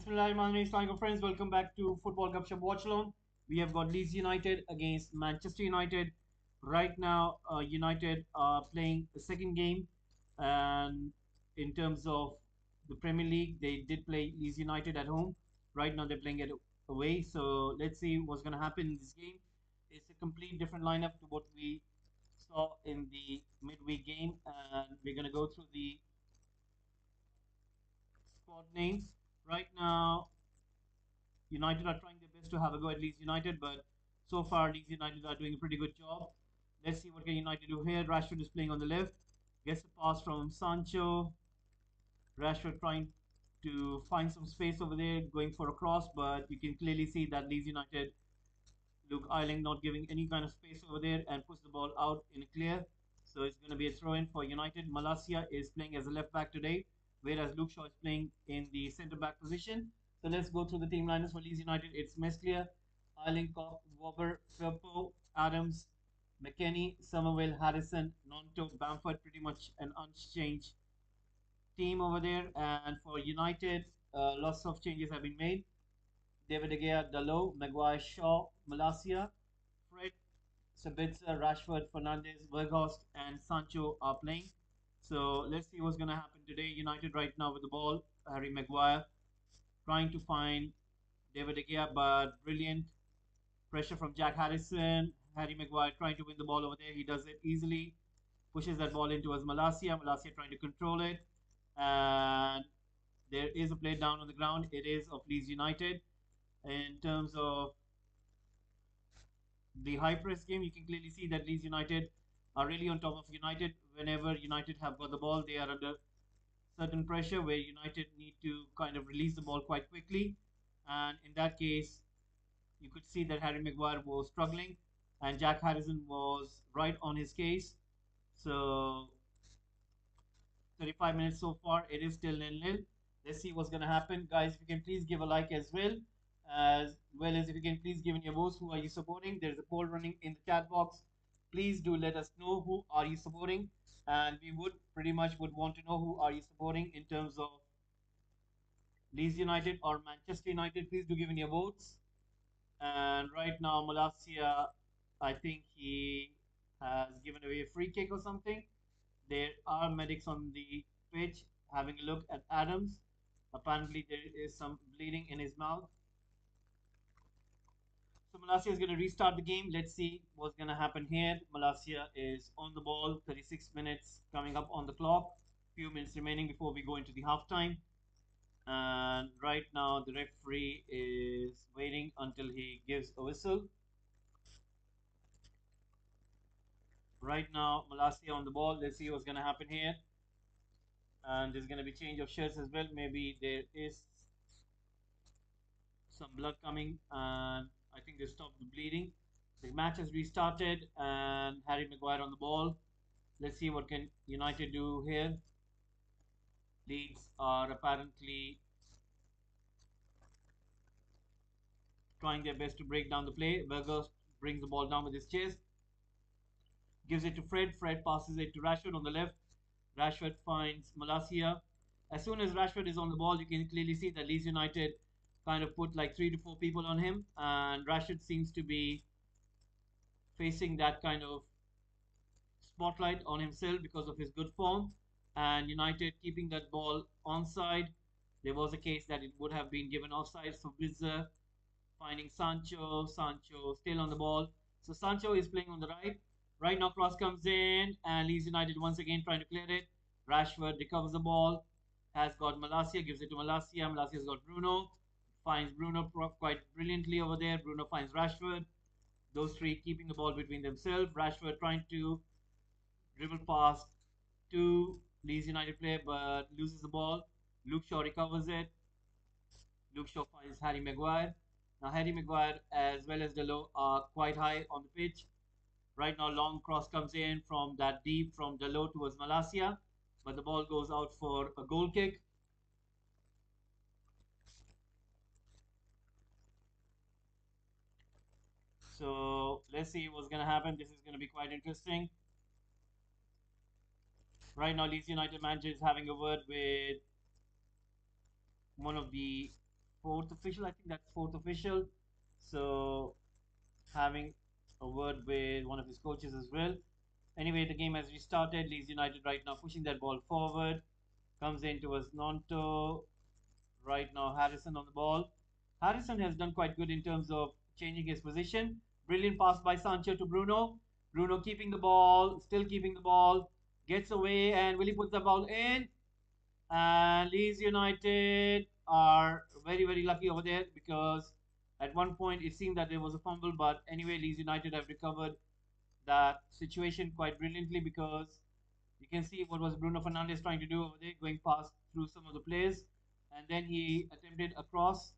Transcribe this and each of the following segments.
Bismillahirrahmanirrahim, friends. Welcome back to Football Gupshup Watchalong. We have got Leeds United against Manchester United. Right now, United are playing the second game, and in terms of the Premier League, they did play Leeds United at home. Right now, they're playing it away. So let's see what's going to happen in this game. It's a complete different lineup to what we saw in the midweek game, and we're going to go through the squad names. Right now, United are trying their best to have a go at Leeds United, but so far Leeds United are doing a pretty good job. Let's see what can United do here. Rashford is playing on the left, gets a pass from Sancho. Rashford trying to find some space over there, going for a cross, but you can clearly see that Leeds United, Luke Ayling not giving any kind of space over there and puts the ball out in a clear. So it's going to be a throw in for United. Malacia is playing as a left back today, whereas Luke Shaw is playing in the centre back position. So let's go through the team lineups for Leeds United. It's Meslier, Ayling, Cock, Wobber, Firpo, Adams, McKennie, Somerville, Harrison, Nonto, Bamford, pretty much an unchanged team over there. And for United, lots of changes have been made. David De Gea, Dalot, Maguire, Shaw, Malacia, Fred, Sabitzer, Rashford, Fernandez, Weghorst, and Sancho are playing. So let's see what's going to happen today. United right now with the ball. Harry Maguire trying to find David De Gea, but brilliant pressure from Jack Harrison. Harry Maguire trying to win the ball over there. He does it easily. Pushes that ball into us Malacia. Malacia trying to control it. And there is a play down on the ground. It is of Leeds United. In terms of the high press game, you can clearly see that Leeds United are really on top of United. Whenever United have got the ball, they are under certain pressure where United need to kind of release the ball quite quickly. And in that case, you could see that Harry Maguire was struggling and Jack Harrison was right on his case. So 35 minutes so far, it is still nil-nil. Let's see what's going to happen. Guys, if you can please give a like as well as if you can please give in your votes. Who are you supporting? There's a poll running in the chat box. Please do let us know who are you supporting. And we would pretty much would want to know who are you supporting in terms of Leeds United or Manchester United. Please do give in your votes. And right now, Malacia, I think he has given away a free kick or something. There are medics on the pitch having a look at Adams. Apparently, there is some bleeding in his mouth. So Malacia is going to restart the game. Let's see what's going to happen here. Malacia is on the ball. 36 minutes coming up on the clock. Few minutes remaining before we go into the halftime. And right now, the referee is waiting until he gives a whistle. Right now, Malacia on the ball. Let's see what's going to happen here. And there's going to be change of shirts as well. Maybe there is some blood coming, and I think they stopped the bleeding. The match has restarted, and Harry Maguire on the ball. Let's see what can United do here. Leeds are apparently trying their best to break down the play. Weghorst brings the ball down with his chest, gives it to Fred. Fred passes it to Rashford on the left. Rashford finds Malacia. As soon as Rashford is on the ball, you can clearly see that Leeds United kind of put like 3 to 4 people on him, and Rashford seems to be facing that kind of spotlight on himself because of his good form. And United keeping that ball onside. There was a case that it would have been given offside. So Bizza finding Sancho. Sancho still on the ball. So Sancho is playing on the right. Right now, cross comes in, and Leeds United once again trying to clear it. Rashford recovers the ball. Has got Malacia, gives it to Malacia. Malacia's got Bruno. Finds Bruno quite brilliantly over there. Bruno finds Rashford. Those three keeping the ball between themselves. Rashford trying to dribble past two Leeds United player but loses the ball. Luke Shaw recovers it. Luke Shaw finds Harry Maguire. Now Harry Maguire as well as Dalot are quite high on the pitch. Right now long cross comes in from that deep from Dalot towards Malacia, but the ball goes out for a goal kick. So let's see what's going to happen. This is going to be quite interesting. Right now, Leeds United manager is having a word with one of the fourth official. I think that's fourth official. So having a word with one of his coaches as well. Anyway, the game has restarted. Leeds United right now pushing that ball forward. Comes in towards Nonto. Right now, Harrison on the ball. Harrison has done quite good in terms of changing his position. Brilliant pass by Sancho to Bruno. Bruno keeping the ball, still keeping the ball. Gets away and Willie puts the ball in. And Leeds United are very, very lucky over there because at one point it seemed that there was a fumble, but anyway, Leeds United have recovered that situation quite brilliantly because you can see what was Bruno Fernandes trying to do over there, going past through some of the players, and then he attempted a cross,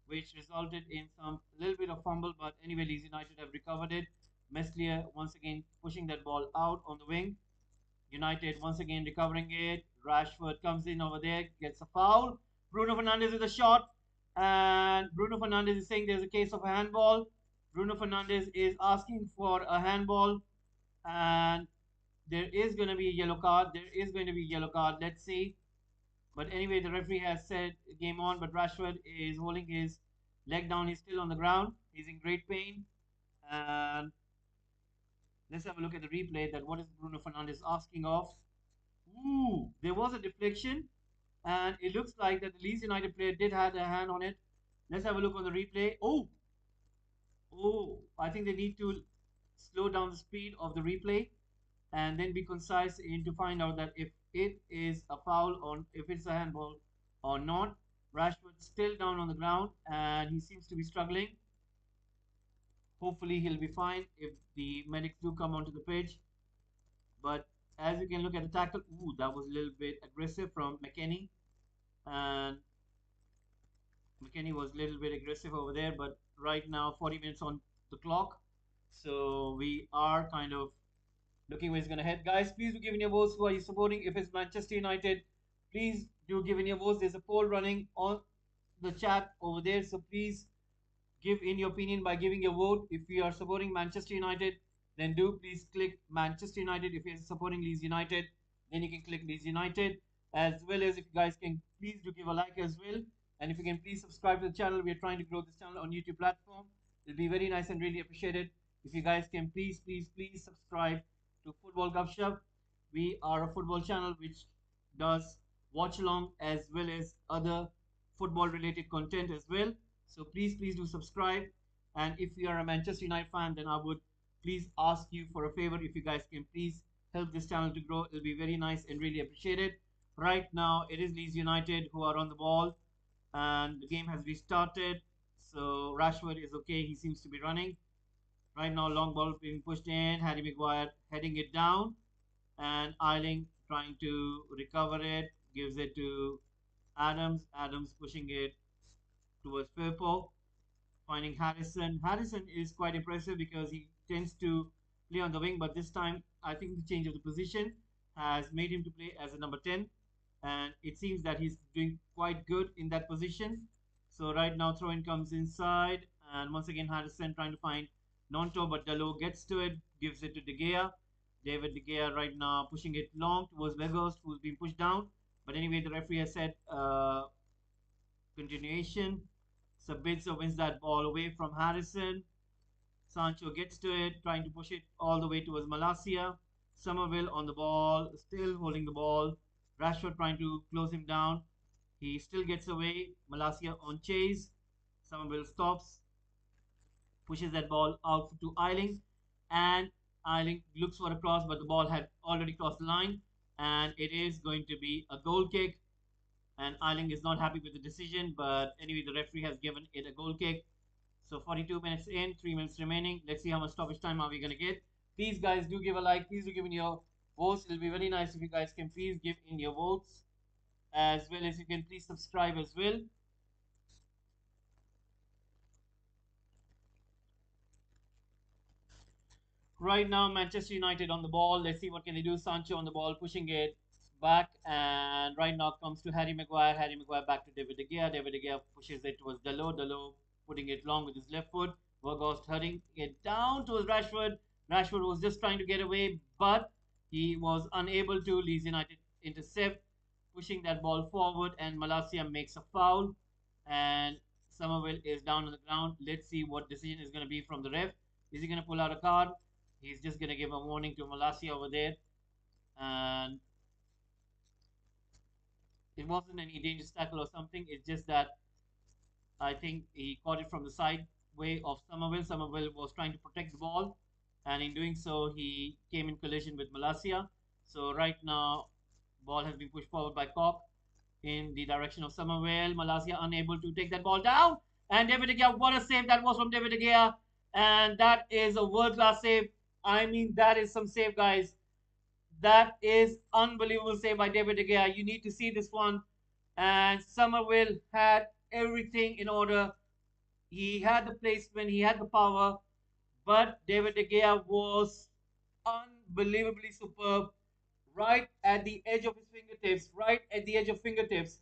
which resulted in some little bit of fumble. But anyway, Leeds United have recovered it. Meslier once again pushing that ball out on the wing. United once again recovering it. Rashford comes in over there, gets a foul. Bruno Fernandes with a shot, and Bruno Fernandes is saying there's a case of a handball. Bruno Fernandes is asking for a handball, and there is going to be a yellow card. There is going to be a yellow card. Let's see. But anyway, the referee has said game on, but Rashford is holding his leg down. He's still on the ground. He's in great pain. And let's have a look at the replay. That what is Bruno Fernandes asking of? Ooh, there was a deflection, and it looks like that the Leeds United player did have a hand on it. Let's have a look on the replay. I think they need to slow down the speed of the replay and then be concise in to find out that if it is a foul or if it's a handball or not. Rashford still down on the ground and he seems to be struggling. Hopefully he'll be fine if the medics do come onto the pitch. But as you can look at the tackle, ooh, that was a little bit aggressive from McKennie. And McKennie was a little bit aggressive over there. But right now, 40 minutes on the clock. So we are kind of looking where he's going to head. Guys, please do give in your votes. Who are you supporting? If it's Manchester United, please do give in your votes. There's a poll running on the chat over there. So please give in your opinion by giving your vote. If you are supporting Manchester United, then do please click Manchester United. If you're supporting Leeds United, then you can click Leeds United. As well as if you guys can please do give a like as well. And if you can please subscribe to the channel. We are trying to grow this channel on YouTube platform. It'll be very nice and really appreciated. If you guys can please subscribe to Football Gupshup. We are a football channel which does watch along as well as other football related content as well. So please do subscribe. And if you are a Manchester United fan, then I would please ask you for a favor. If you guys can please help this channel to grow, it'll be very nice and really appreciated. Right now, it is Leeds United who are on the ball, and the game has restarted. So Rashford is okay. He seems to be running. Right now, long ball being pushed in. Harry Maguire heading it down, and Eiling trying to recover it. Gives it to Adams. Adams pushing it towards Firpo, finding Harrison. Harrison is quite impressive because he tends to play on the wing, but this time I think the change of the position has made him to play as a number 10, and it seems that he's doing quite good in that position. So right now, throw-in comes inside, and once again Harrison trying to find Nonto, but Dalot gets to it, gives it to De Gea. David De Gea right now pushing it long towards Weghorst, who's being pushed down. But anyway, the referee has said continuation. Sabitzer wins that ball away from Harrison. Sancho gets to it, trying to push it all the way towards Malacia. Somerville on the ball, still holding the ball. Rashford trying to close him down. He still gets away. Malacia on chase. Somerville stops, pushes that ball out to Eiling, and Eiling looks for a cross, but the ball had already crossed the line, and it is going to be a goal kick. And Eiling is not happy with the decision, but anyway, the referee has given it a goal kick. So 42 minutes in, 3 minutes remaining. Let's see how much stoppage time are we going to get. Please, guys, do give a like. Please do give in your votes. It'll be very nice if you guys can please give in your votes, as well as you can please subscribe as well. Right now, Manchester United on the ball. Let's see what can they do. Sancho on the ball, pushing it back, and right now comes to Harry Maguire. Harry Maguire back to David De Gea. David De Gea pushes it towards Dalot. Dalot putting it long with his left foot. Weghorst heading it down towards Rashford. Rashford was just trying to get away, but he was unable to. Leeds United intercept, pushing that ball forward, and Malacia makes a foul. And Somerville is down on the ground. Let's see what decision is going to be from the ref. Is he going to pull out a card? He's just going to give a warning to Malasia over there. And it wasn't any dangerous tackle or something. It's just that I think he caught it from the side way of Somerville. Somerville was trying to protect the ball, and in doing so, he came in collision with Malasia. So right now, ball has been pushed forward by Cock in the direction of Somerville. Malasia unable to take that ball down, and David De Gea, what a save that was from David De Gea, and that is a world-class save. I mean, that is some save, guys. That is unbelievable save by David De Gea. You need to see this one. And Somerville had everything in order. He had the placement, he had the power, but David De Gea was unbelievably superb, right at the edge of his fingertips, right at the edge of fingertips.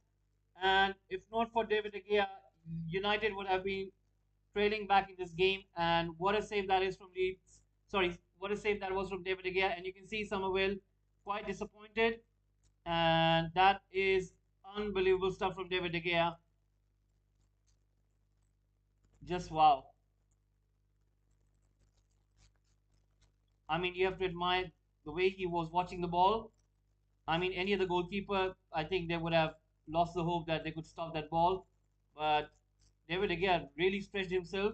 And if not for David De Gea, United would have been trailing back in this game. And what a save that is from Leeds. Sorry, what a save that was from David De Gea. And you can see Somerville quite disappointed. And that is unbelievable stuff from David De Gea. Just wow. I mean, you have to admire the way he was watching the ball. I mean, any other goalkeeper, I think they would have lost the hope that they could stop that ball. But David again really stretched himself,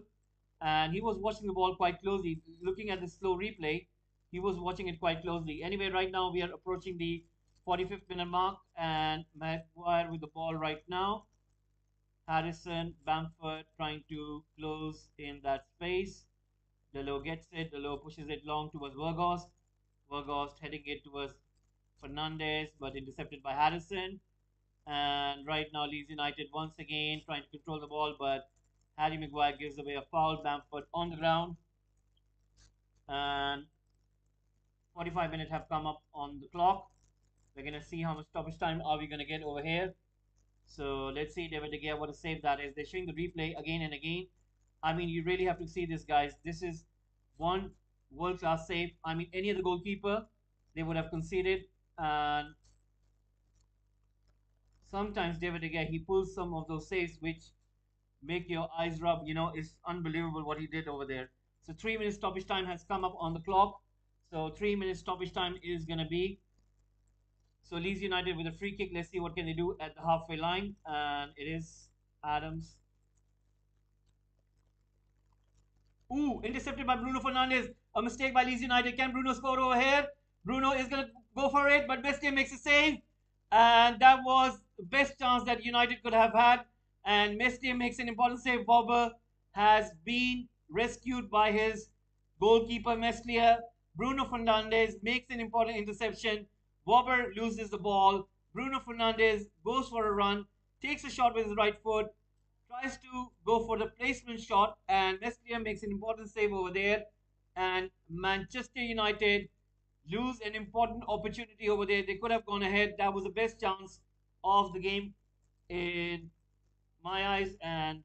and he was watching the ball quite closely. Looking at the slow replay, he was watching it quite closely. Anyway, right now we are approaching the 45th minute mark, and Maguire with the ball right now. Harrison, Bamford trying to close in that space. Delo gets it. Delo pushes it long towards Vergost. Vergost heading it towards Fernandez, but intercepted by Harrison. And right now, Leeds United once again trying to control the ball, but Harry Maguire gives away a foul. Bamford on the ground. And 45 minutes have come up on the clock. We're going to see how much stoppage time are we going to get over here. So let's see David De Gea, what a save that is. They're showing the replay again and again. I mean, you really have to see this, guys. This is one world-class save. I mean, any other goalkeeper, they would have conceded. And sometimes David De Gea, he pulls some of those saves which make your eyes rub. You know, it's unbelievable what he did over there. So 3 minutes stoppage time has come up on the clock. So 3 minutes stoppage time is going to be. So Leeds United with a free kick. Let's see what can they do at the halfway line. And it is Adams. Ooh, intercepted by Bruno Fernandes. A mistake by Leeds United. Can Bruno score over here? Bruno is going to go for it, but Bestia makes a save. And that was the best chance that United could have had. And Meslier makes an important save. Wobber has been rescued by his goalkeeper, Meslier. Bruno Fernandes makes an important interception. Wobber loses the ball. Bruno Fernandes goes for a run, takes a shot with his right foot, tries to go for the placement shot, and Meslier makes an important save over there. And Manchester United lose an important opportunity over there. They could have gone ahead. That was the best chance of the game in my eyes. And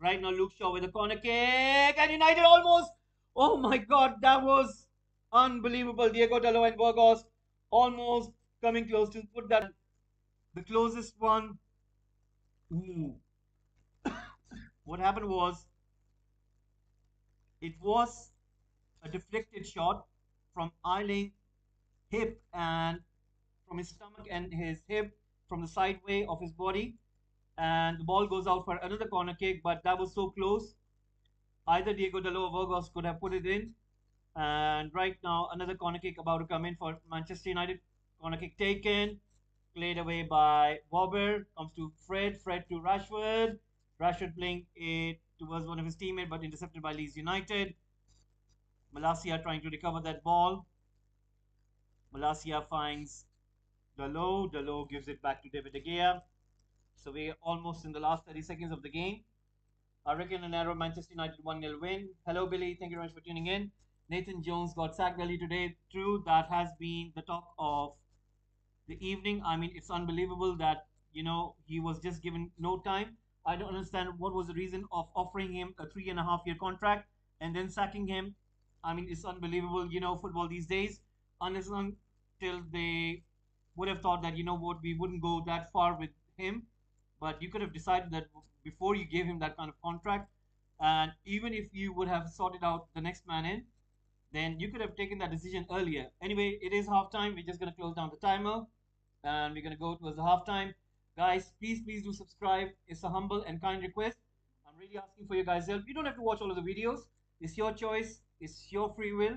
right now, Luke Shaw with a corner kick, and United almost. Oh my God, that was unbelievable. Diego Dallo and Burgos almost coming close to put that. The closest one. Ooh. What happened was it was a deflected shot from Eiling hip and from his stomach and his hip from the sideway of his body, and the ball goes out for another corner kick, but that was so close. Either Diego Dallo or Burgos could have put it in. And right now, another corner kick about to come in for Manchester United. Corner kick taken, played away by Wobber. Comes to Fred. Fred to Rashford. Rashford playing it towards one of his teammates, but intercepted by Leeds United. Malasia trying to recover that ball. Malasia finds Dalot. Dalot gives it back to David De Gea. So we're almost in the last 30 seconds of the game. I reckon a narrow Manchester United 1-0 win. Hello, Billy. Thank you very much for tuning in. Nathan Jones got sacked early today. True, that has been the talk of the evening. I mean, it's unbelievable that, he was just given no time. I don't understand what was the reason of offering him a 3.5 year contract and then sacking him. I mean, it's unbelievable, football these days. Unless until they would have thought that, we wouldn't go that far with him. But you could have decided that before you gave him that kind of contract. And even if you would have sorted out the next man in, then you could have taken that decision earlier. Anyway, it is halftime. We're just going to close down the timer and we're going to go towards the halftime. Guys, please do subscribe. It's a humble and kind request. I'm really asking for your guys' help. You don't have to watch all of the videos. It's your choice. It's your free will.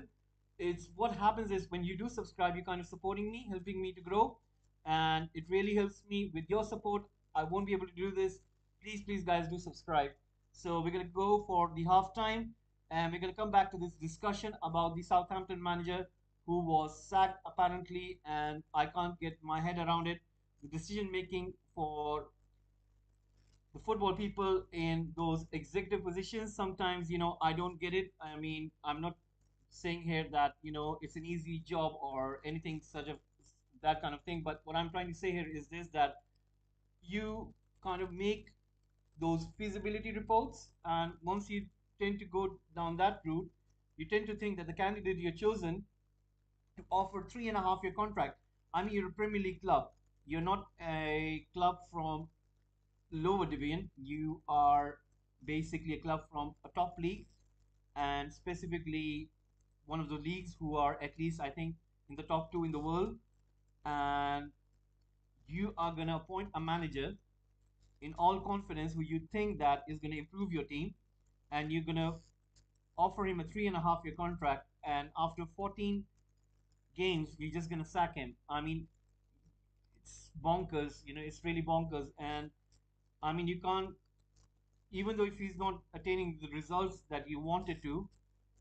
It's what happens is when you do subscribe, you're kind of supporting me, helping me to grow, and it really helps me. With your support, I won't be able to do this. Please, guys, do subscribe. So we're gonna go for the halftime, and we're gonna come back to this discussion about the Southampton manager who was sacked apparently, and I can't get my head around it. The decision making for the football people in those executive positions, sometimes I don't get it. I mean, I'm not saying here that it's an easy job or anything such of that kind of thing, but what I'm trying to say here is this, that you kind of make those feasibility reports, and once you tend to go down that route, you tend to think that the candidate you're chosen to offer 3.5 year contract. I mean, you're a Premier League club. You're not a club from lower division. You are basically a club from a top league, and specifically one of the leagues who are at least, I think, in the top two in the world. And you are going to appoint a manager in all confidence who you think that is going to improve your team, and you're going to offer him a 3.5 year contract, and after 14 games you're just going to sack him. I mean, it's bonkers. It's really bonkers. And I mean, you can't, even though if he's not attaining the results that you wanted to,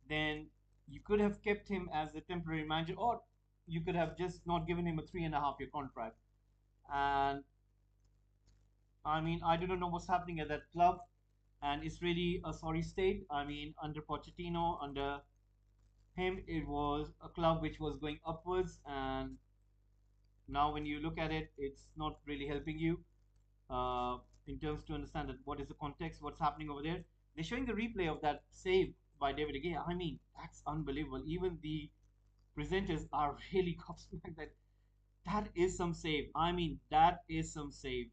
then you could have kept him as a temporary manager, or you could have just not given him a 3.5 year contract. And I mean, I do not know what's happening at that club, and it's really a sorry state. I mean, under Pochettino, under him, it was a club which was going upwards, and now when you look at it, it's not really helping you uh, in terms to understand that what is the context, what's happening over there. They're showing the replay of that save by David De Gea. I mean, that's unbelievable. Even the presenters are really gobsmacked that that is some save. I mean, that is some save.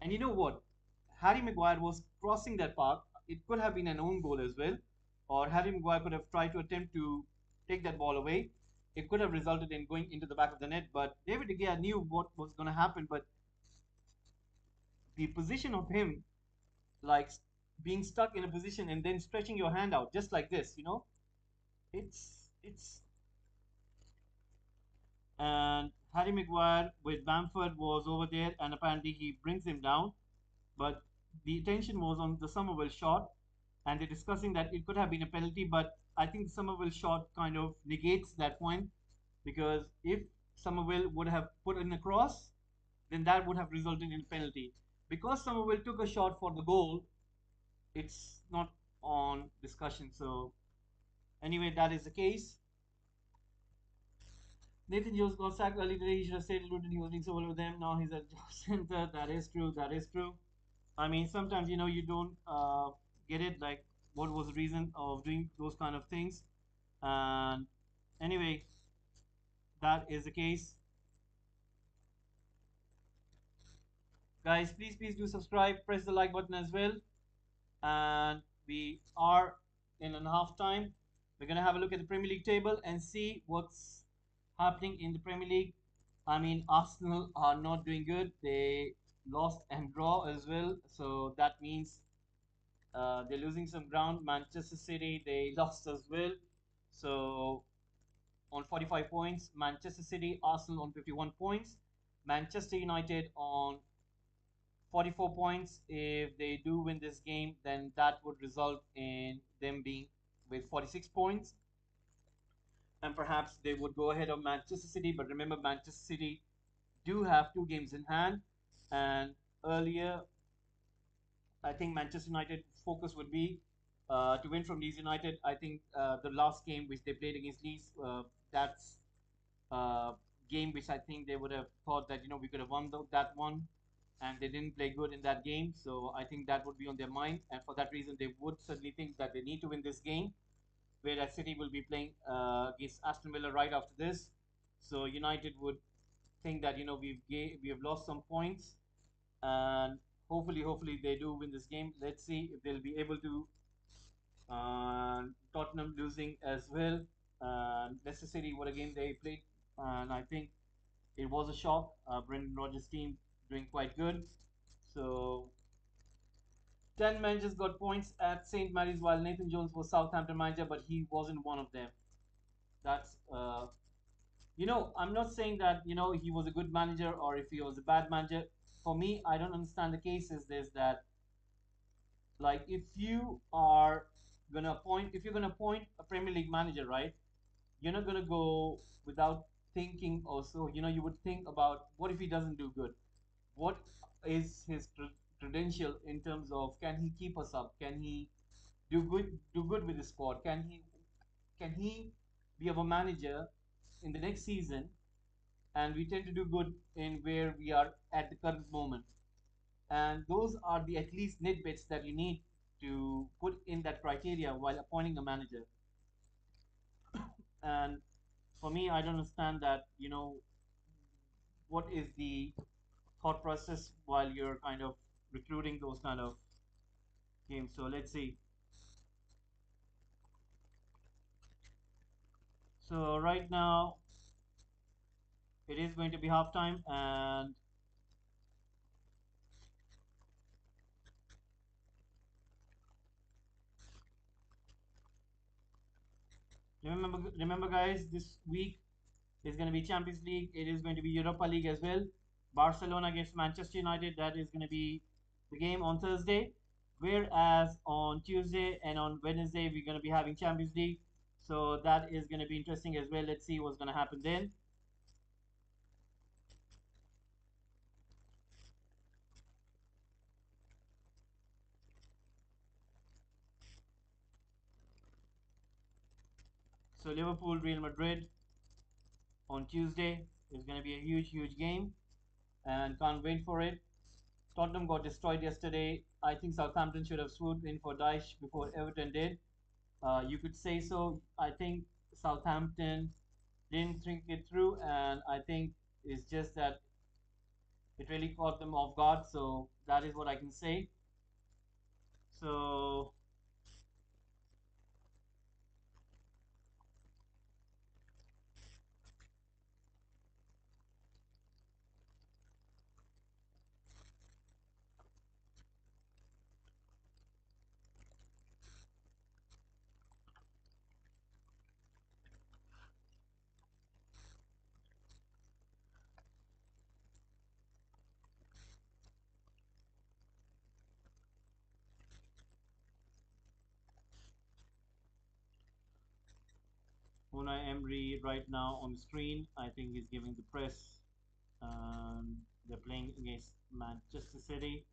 And you know what? Harry Maguire was crossing that path. It could have been an own goal as well, or Harry Maguire could have tried to attempt to take that ball away. It could have resulted in going into the back of the net, but David De Gea knew what was going to happen. But the position of him, like being stuck in a position and then stretching your hand out just like this, it's and Harry Maguire with Bamford was over there, and apparently he brings him down. But the attention was on the Somerville shot, and they're discussing that it could have been a penalty. But I think the Somerville shot kind of negates that point, because if Somerville would have put in a cross, then that would have resulted in a penalty. Because Somerville took a shot for the goal, it's not on discussion. So anyway, that is the case. Nathan Jones got sacked earlier today. He should have stayed in Luton. He was doing so well with them. Now he's at job center. That is true. That is true. I mean, sometimes you don't get it. Like, what was the reason of doing those kind of things? And anyway, that is the case. Guys, please do subscribe. Press the like button as well. And we are in a half time. We're gonna have a look at the Premier League table and see what's happening in the Premier League. I mean, Arsenal are not doing good. They lost and draw as well, so that means they're losing some ground. Manchester City, they lost as well, so on 45 points. Manchester City, Arsenal on 51 points. Manchester United on 44 points. If they do win this game, then that would result in them being with 46 points. And perhaps they would go ahead of Manchester City. But remember, Manchester City do have 2 games in hand. And earlier, I think Manchester United focus would be to win from Leeds United. I think the last game which they played against Leeds, that's game which I think they would have thought that we could have won that one, and they didn't play good in that game. So I think that would be on their mind, and for that reason, they would certainly think that they need to win this game. Whereas City will be playing against Aston Villa right after this, so United would think that we have lost some points, and hopefully they do win this game. Let's see if they'll be able to. Tottenham losing as well. Leicester City, what a game they played, and I think it was a shock. Brendan Rodgers' team doing quite good. So 10 managers got points at St. Mary's, while Nathan Jones was Southampton manager, but he wasn't one of them. That's I'm not saying that he was a good manager or if he was a bad manager. For me, I don't understand the case is this that like if you're gonna appoint a Premier League manager, right? You're not gonna go without thinking also. You would think about what if he doesn't do good? What is his credential in terms of can he keep us up? Can he do good with the squad? Can he be our manager in the next season? And we tend to do good in where we are at the current moment. And those are the at least nitbits that you need to put in that criteria while appointing a manager. And for me, I don't understand that, what is the thought process while you're kind of recruiting those kind of games. So let's see. So right now it is going to be halftime, and remember guys, this week is going to be Champions League. It is going to be Europa League as well. Barcelona against Manchester United. That is going to be the game on Thursday. Whereas on Tuesday and on Wednesday, we're going to be having Champions League. So that is going to be interesting as well. Let's see what's going to happen then. So Liverpool, Real Madrid on Tuesday is going to be a huge game, and can't wait for it. Tottenham got destroyed yesterday. I think Southampton should have swooped in for Dyche before Everton did. You could say so. I think Southampton didn't think it through, and I think it's just that it really caught them off guard. So that is what I can say. So Unai Emery right now on the screen. I think he's giving the press. They're playing against Manchester City.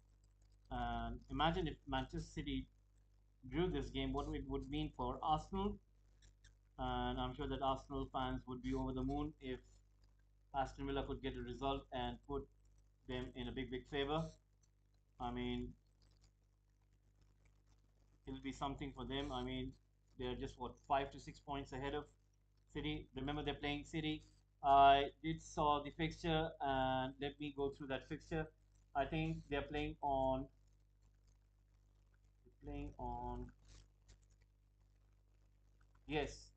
And imagine if Manchester City drew this game, what it would mean for Arsenal. And I'm sure that Arsenal fans would be over the moon if Aston Villa could get a result and put them in a big favor. I mean, it'll be something for them. I mean, they're just what 5 to 6 points ahead of City. Remember, they're playing City. I did saw the fixture, and let me go through that fixture. I think they're playing on yes,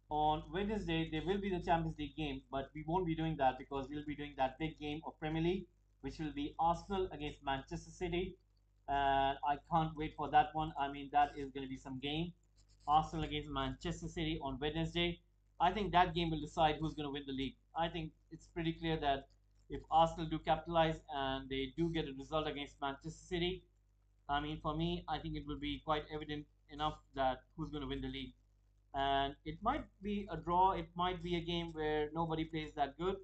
on Wednesday, there will be the Champions League game, but we won't be doing that because we'll be doing that big game of Premier League, which will be Arsenal against Manchester City. And I can't wait for that one. I mean, that is going to be some game. Arsenal against Manchester City on Wednesday. I think that game will decide who's going to win the league. I think it's pretty clear that if Arsenal do capitalize and they do get a result against Manchester City, I mean, for me, I think it will be quite evident enough that who's going to win the league. And it might be a draw. It might be a game where nobody plays that good,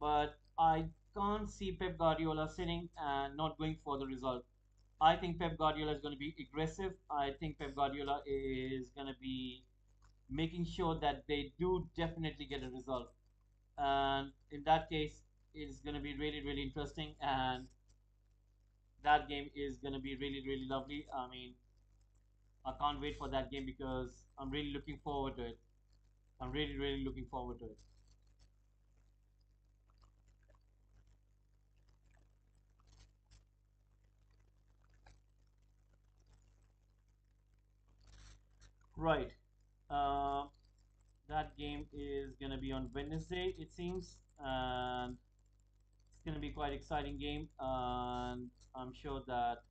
but I can't see Pep Guardiola sitting and not going for the result. I think Pep Guardiola is going to be aggressive. I think Pep Guardiola is going to be making sure that they do definitely get a result. And in that case, it's going to be really interesting. And that game is going to be really lovely. I mean, I can't wait for that game because I'm really looking forward to it. I'm really looking forward to it. Right. Uh, that game is gonna be on Wednesday, it seems, and it's gonna be quite exciting game. And I'm sure that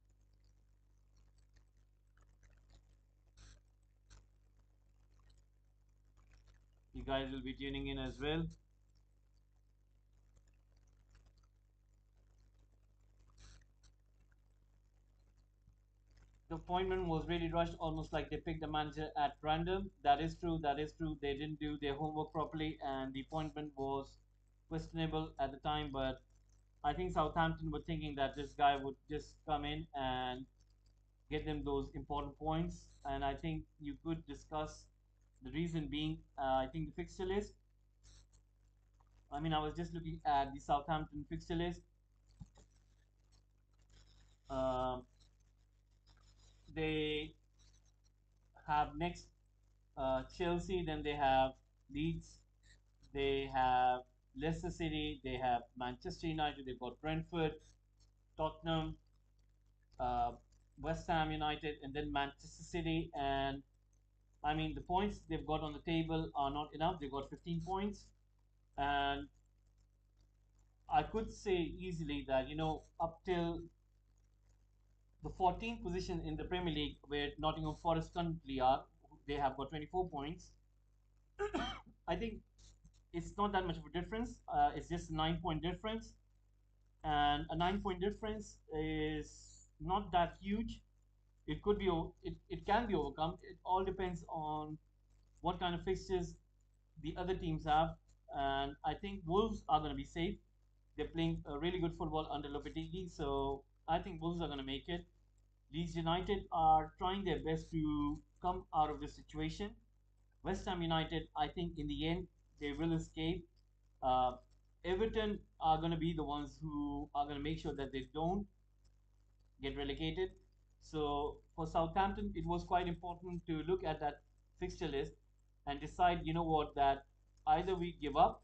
you guys will be tuning in as well. The appointment was really rushed, almost like they picked the manager at random. That is true. That is true. They didn't do their homework properly, and the appointment was questionable at the time. But I think Southampton were thinking that this guy would just come in and get them those important points. And I think you could discuss the reason being. I think the fixture list. I mean, I was just looking at the Southampton fixture list. Um, they have next Chelsea, then they have Leeds, they have Leicester City, they have Manchester United, they've got Brentford, Tottenham, uh, West Ham United, and then Manchester City. And I mean, the points they've got on the table are not enough. They've got 15 points. And I could say easily that, up till the 14th position in the Premier League, where Nottingham Forest currently are, they have got 24 points. I think it's not that much of a difference. It's just a 9 point difference. And a 9 point difference is not that huge. It could be, it can be overcome. It all depends on what kind of fixtures the other teams have. And I think Wolves are going to be safe. They're playing a really good football under Lopetegui, so I think Wolves are going to make it. Leeds United are trying their best to come out of this situation. West Ham United, I think in the end, they will escape. Uh, Everton are going to be the ones who are going to make sure that they don't get relegated. So for Southampton, it was quite important to look at that fixture list and decide, that either we give up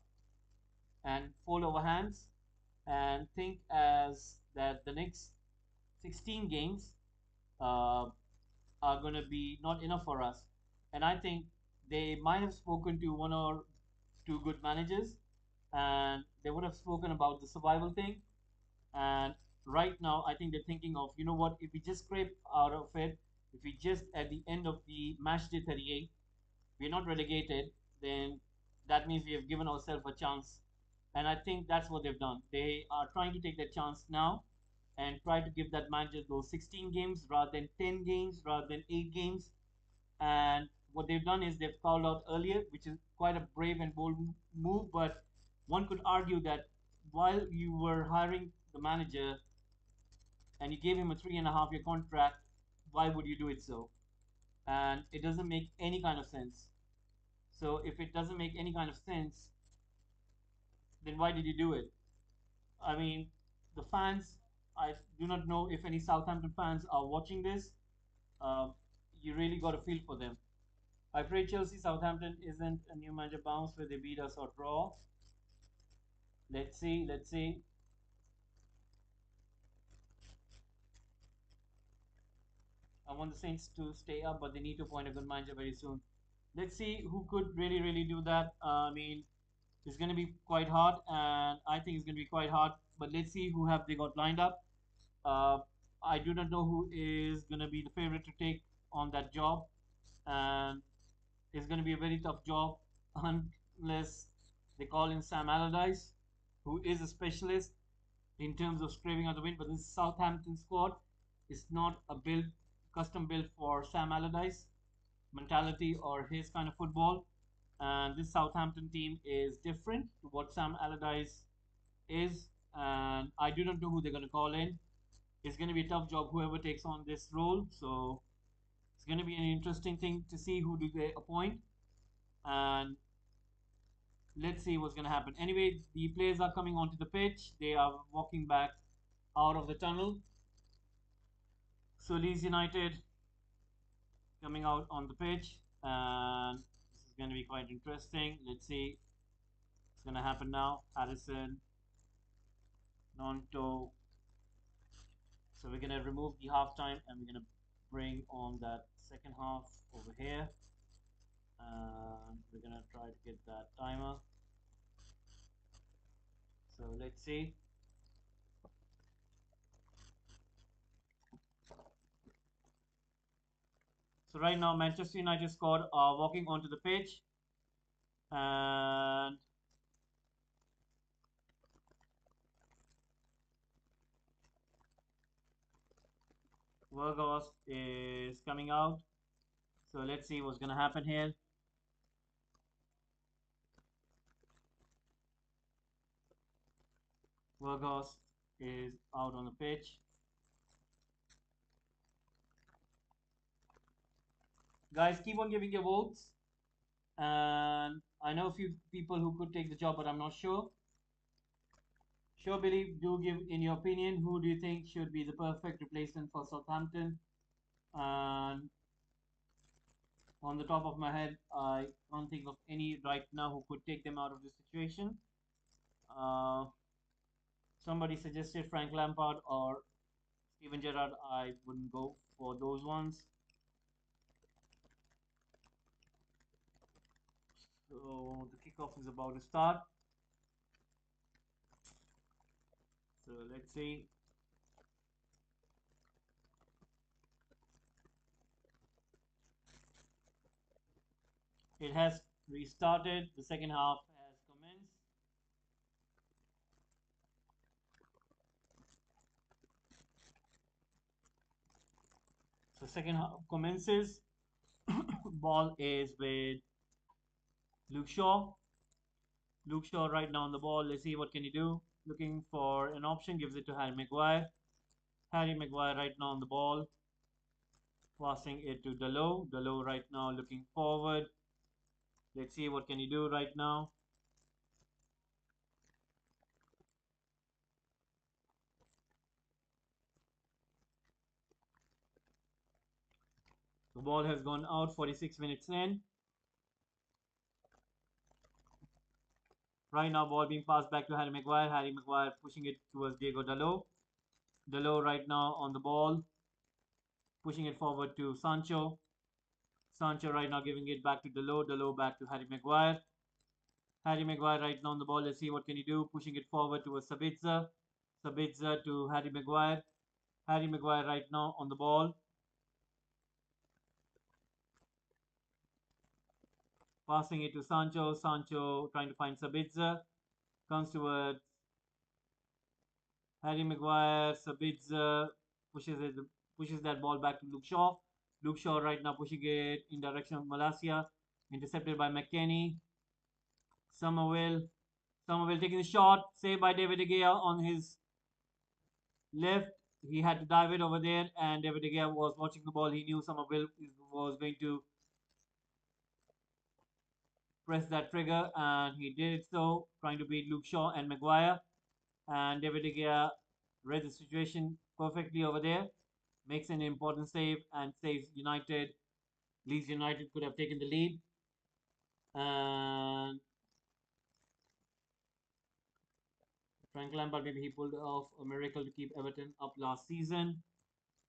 and fold our hands and think as that the next 16 games uh, are going to be not enough for us. And I think they might have spoken to one or two good managers and they would have spoken about the survival thing. And right now, I think they're thinking of, what, if we just scrape out of it, if we just at the end of the match day 38, we're not relegated, then that means we have given ourselves a chance. And I think that's what they've done. They are trying to take that chance now and try to give that manager those 16 games rather than 10 games, rather than 8 games. And what they've done is they've called out earlier, which is quite a brave and bold move. But one could argue that while you were hiring the manager and you gave him a 3.5 year contract, why would you do it so? And it doesn't make any kind of sense. So if it doesn't make any kind of sense, then why did you do it? I mean, the fans, I do not know if any Southampton fans are watching this. Uh, you really got to feel for them. I pray Chelsea Southampton isn't a new manager bounce where they beat us or draw. Let's see, let's see. I want the Saints to stay up, but they need to appoint a good manager very soon. Let's see who could really, really do that. I mean, it's going to be quite hard, and I think it's going to be quite hard. But let's see who have they got lined up. Uh, I do not know who is going to be the favorite to take on that job, and it's going to be a very tough job unless they call in Sam Allardyce, who is a specialist in terms of scraping out the win. But this Southampton squad is not a custom built for Sam Allardyce mentality or his kind of football. And this Southampton team is different to what Sam Allardyce is. And I do not know who they're going to call in. It's going to be a tough job, whoever takes on this role. So it's going to be an interesting thing to see who do they appoint. And let's see what's going to happen. Anyway, the players are coming onto the pitch. They are walking back out of the tunnel. So Leeds United coming out on the pitch. And this is going to be quite interesting. Let's see what's going to happen now. Harrison, Nonto. So we're going to remove the half time and we're going to bring on that second half over here. and we're gonna try to get that timer. So let's see. So right now, Manchester United squad are walking onto the pitch, and Virgos is coming out. So let's see what's gonna happen here. Virgos is out on the pitch. Guys, keep on giving your votes. And I know a few people who could take the job, but I'm not sure. Sure, Billy, do give in your opinion who do you think should be the perfect replacement for Southampton? And on the top of my head, I can't think of any right now who could take them out of this situation. Uh, Somebody suggested Frank Lampard or Steven Gerrard. I wouldn't go for those ones. So the kickoff is about to start. So let's see. It has restarted. The second half has commenced. So second half commences. Ball is with Luke Shaw. Luke Shaw right now on the ball. Let's see what can he do. Looking for an option. Gives it to Harry Maguire. Harry Maguire right now on the ball. Passing it to Dalot. Dalot right now looking forward. Let's see what can he do right now. The ball has gone out 46 minutes in. Right now, ball being passed back to Harry Maguire. Harry Maguire pushing it towards Diego Dalot. Dalot right now on the ball, pushing it forward to Sancho. Sancho right now giving it back to Dalot. Dalot back to Harry Maguire. Harry Maguire right now on the ball. Let's see what can he do. Pushing it forward towards Sabitzer. Sabitzer to Harry Maguire. Harry Maguire right now on the ball. Passing it to Sancho. Sancho trying to find Sabitzer. Comes towards Harry Maguire. Sabitzer pushes that ball back to Luke Shaw. Luke Shaw right now pushing it in direction of Malacia. Intercepted by McKennie. Somerville. Somerville taking the shot. Saved by David De Gea on his left. He had to dive it over there, and David De Gea was watching the ball. He knew Somerville was going to press that trigger, and he did it so, trying to beat Luke Shaw and Maguire. And David De Gea read the situation perfectly over there, makes an important save, and saves United. Leeds United could have taken the lead. And Frank Lampard, maybe he pulled off a miracle to keep Everton up last season.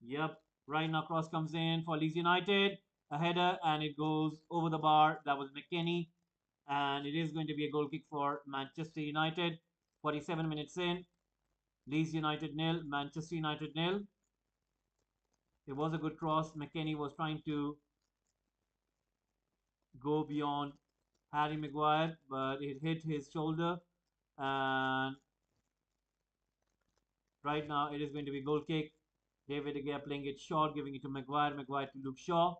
Yep. Right now, cross comes in for Leeds United. A header, and it goes over the bar. That was McKennie. And it is going to be a goal kick for Manchester United. 47 minutes in. Leeds United nil, Manchester United nil. It was a good cross. McKennie was trying to go beyond Harry Maguire, but it hit his shoulder. And right now, it is going to be goal kick. David De Gea playing it short, giving it to Maguire. Maguire to Luke Shaw.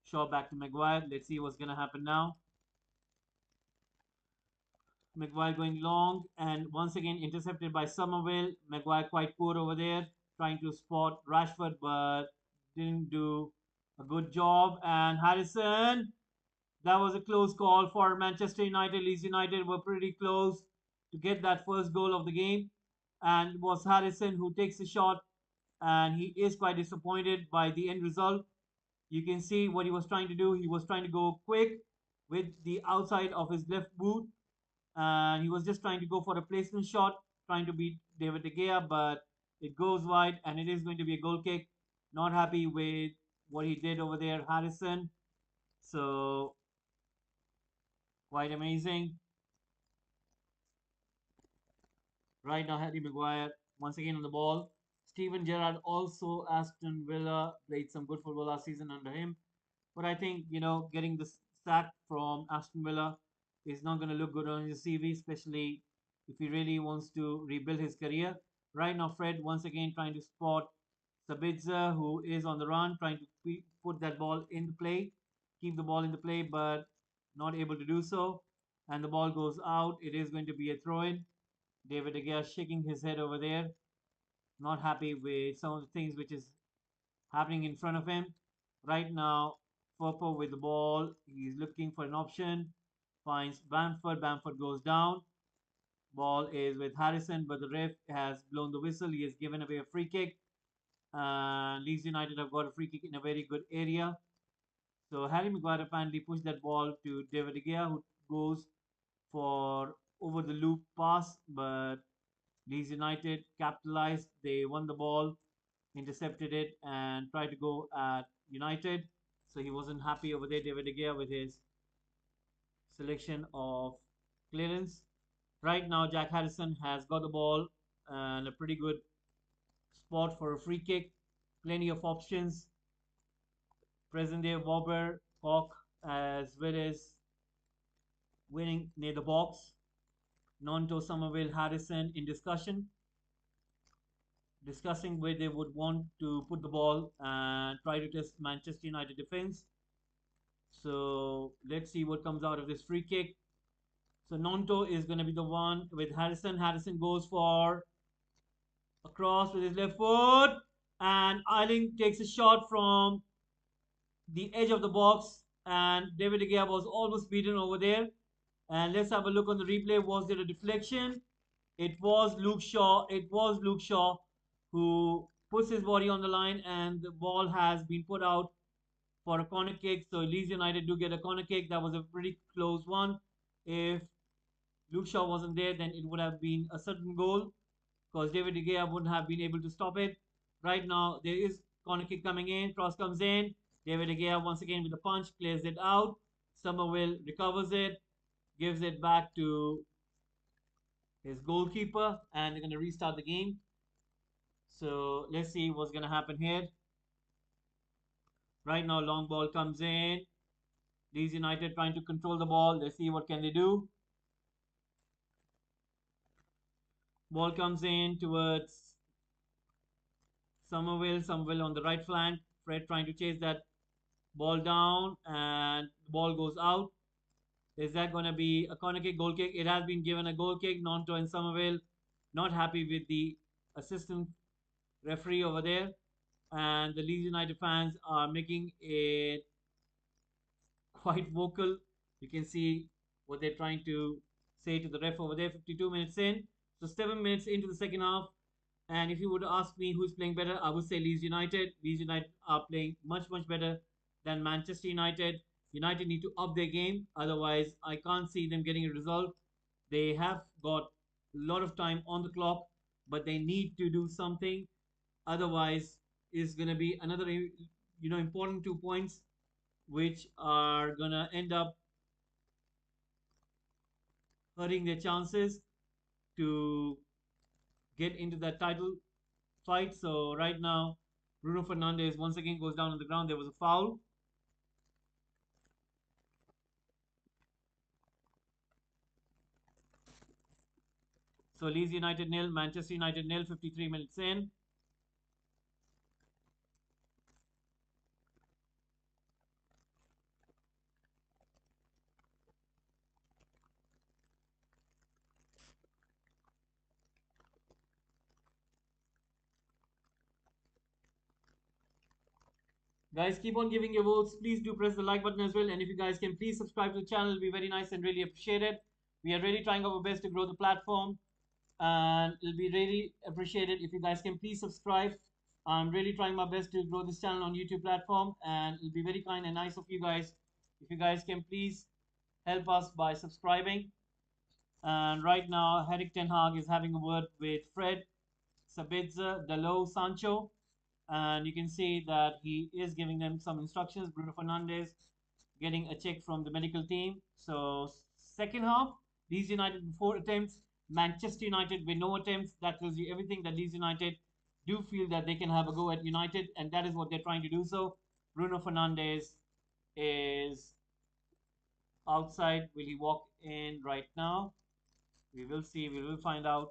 Shaw back to Maguire. Let's see what's going to happen now. Maguire going long, and once again intercepted by Somerville. Maguire quite poor over there, trying to spot Rashford, but didn't do a good job. And Harrison, that was a close call for Manchester United. Leeds United were pretty close to get that first goal of the game, and it was Harrison who takes the shot, and he is quite disappointed by the end result. You can see what he was trying to do. He was trying to go quick with the outside of his left boot, and he was just trying to go for a placement shot, trying to beat David De Gea, but it goes wide, and it is going to be a goal kick. Not happy with what he did over there, Harrison. So Quite amazing. Right now, Harry Maguire once again on the ball. Steven Gerrard also, Aston Villa, played some good football last season under him. But I think, getting the sack from Aston Villa is not going to look good on his CV, especially if he really wants to rebuild his career. Right now, Fred once again trying to spot Sabitzer, who is on the run, trying to put that ball in the play, keep the ball in the play, but not able to do so. And the ball goes out. It is going to be a throw in. David De Gea shaking his head over there, not happy with some of the things which is happening in front of him. Right now, Firpo with the ball. He's looking for an option. Finds Bamford. Bamford goes down. Ball is with Harrison, but the ref has blown the whistle. He has given away a free kick. Leeds United have got a free kick in a very good area. So Harry Maguire apparently pushed that ball to David De Gea, who goes for over the loop pass, but Leeds United capitalized. They won the ball, intercepted it, and tried to go at United. So he wasn't happy over there, David De Gea, with his selection of clearance. Right now, Jack Harrison has got the ball and a pretty good spot for a free kick. Plenty of options present there. Wobber, Koch, as well as winning near the box. Nonto, Somerville, Harrison in discussing where they would want to put the ball and try to test Manchester United defense. So let's see what comes out of this free kick. So Nonto is going to be the one with Harrison. Harrison goes for a cross with his left foot, and Eiling takes a shot from the edge of the box, and David De Gea was almost beaten over there. And let's have a look on the replay. Was there a deflection? It was Luke Shaw. It was Luke Shaw who puts his body on the line, and the ball has been put out for a corner kick. So Leeds United do get a corner kick. That was a pretty close one. If Luke Shaw wasn't there, then it would have been a certain goal because David De Gea wouldn't have been able to stop it. Right now, there is corner kick coming in. Cross comes in. David De Gea once again with a punch clears it out. Somerville recovers it, gives it back to his goalkeeper, and they're going to restart the game. So let's see what's going to happen here. Right now, long ball comes in. Leeds United trying to control the ball. Let's see what can they do. Ball comes in towards Somerville. Somerville on the right flank. Fred trying to chase that ball down, and the ball goes out. Is that going to be a corner kick, goal kick? It has been given a goal kick. Nonto and Somerville not happy with the assistant referee over there. And the Leeds United fans are making it quite vocal. You can see what they're trying to say to the ref over there. 52 minutes in. So 7 minutes into the second half. And if you would ask me who's playing better, I would say Leeds United. Leeds United are playing much, much better than Manchester United. United need to up their game. Otherwise, I can't see them getting a result. They have got a lot of time on the clock, but they need to do something. Otherwise, it's going to be another important 2 points which are going to end up hurting their chances to get into that title fight. So right now, Bruno Fernandes once again goes down on the ground. There was a foul. So Leeds United nil, Manchester United nil, 53 minutes in. Guys, keep on giving your votes. Please do press the like button as well. And if you guys can please subscribe to the channel, it'll be very nice and really appreciated. We are really trying our best to grow the platform. And it'll be really appreciated if you guys can please subscribe. I'm really trying my best to grow this channel on YouTube platform. And it'll be very kind and nice of you guys if you guys can please help us by subscribing. And right now, Eric Ten Hag is having a word with Fred, Sabitzer, Dalot, Sancho. And you can see that he is giving them some instructions. Bruno Fernandes getting a check from the medical team. So Second half, Leeds United with 4 attempts, Manchester United with no attempts. That tells you everything that Leeds United do feel that they can have a go at United, and that is what they're trying to do. So Bruno Fernandes is outside. Will he walk in right now? We will see. We will find out.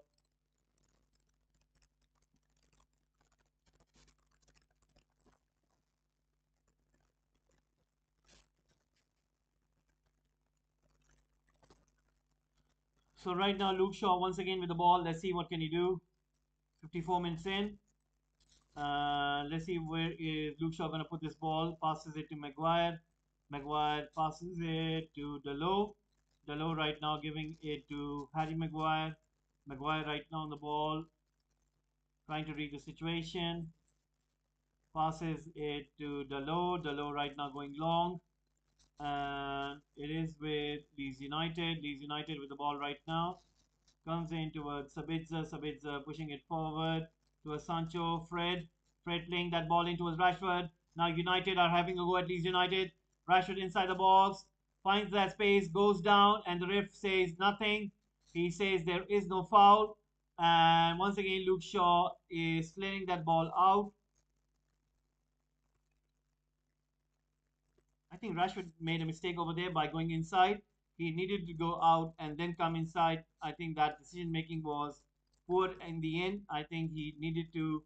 So right now, Luke Shaw once again with the ball. Let's see what can he do. 54 minutes in. Let's see where is Luke Shaw going to put this ball. Passes it to Maguire. Maguire passes it to Dalot. Dalot right now giving it to Harry Maguire. Maguire right now on the ball, trying to read the situation. Passes it to Dalot. Dalot right now going long. And it is with Leeds United. Leeds United with the ball right now. Comes in towards Sabitzer. Sabitzer pushing it forward towards Sancho. Fred playing that ball in towards Rashford. Now United are having a go at Leeds United. Rashford inside the box. Finds that space. Goes down. And the ref says nothing. He says there is no foul. And once again, Luke Shaw is clearing that ball out. I think Rashford made a mistake over there by going inside. He needed to go out and then come inside. I think that decision making was poor in the end. I think he needed to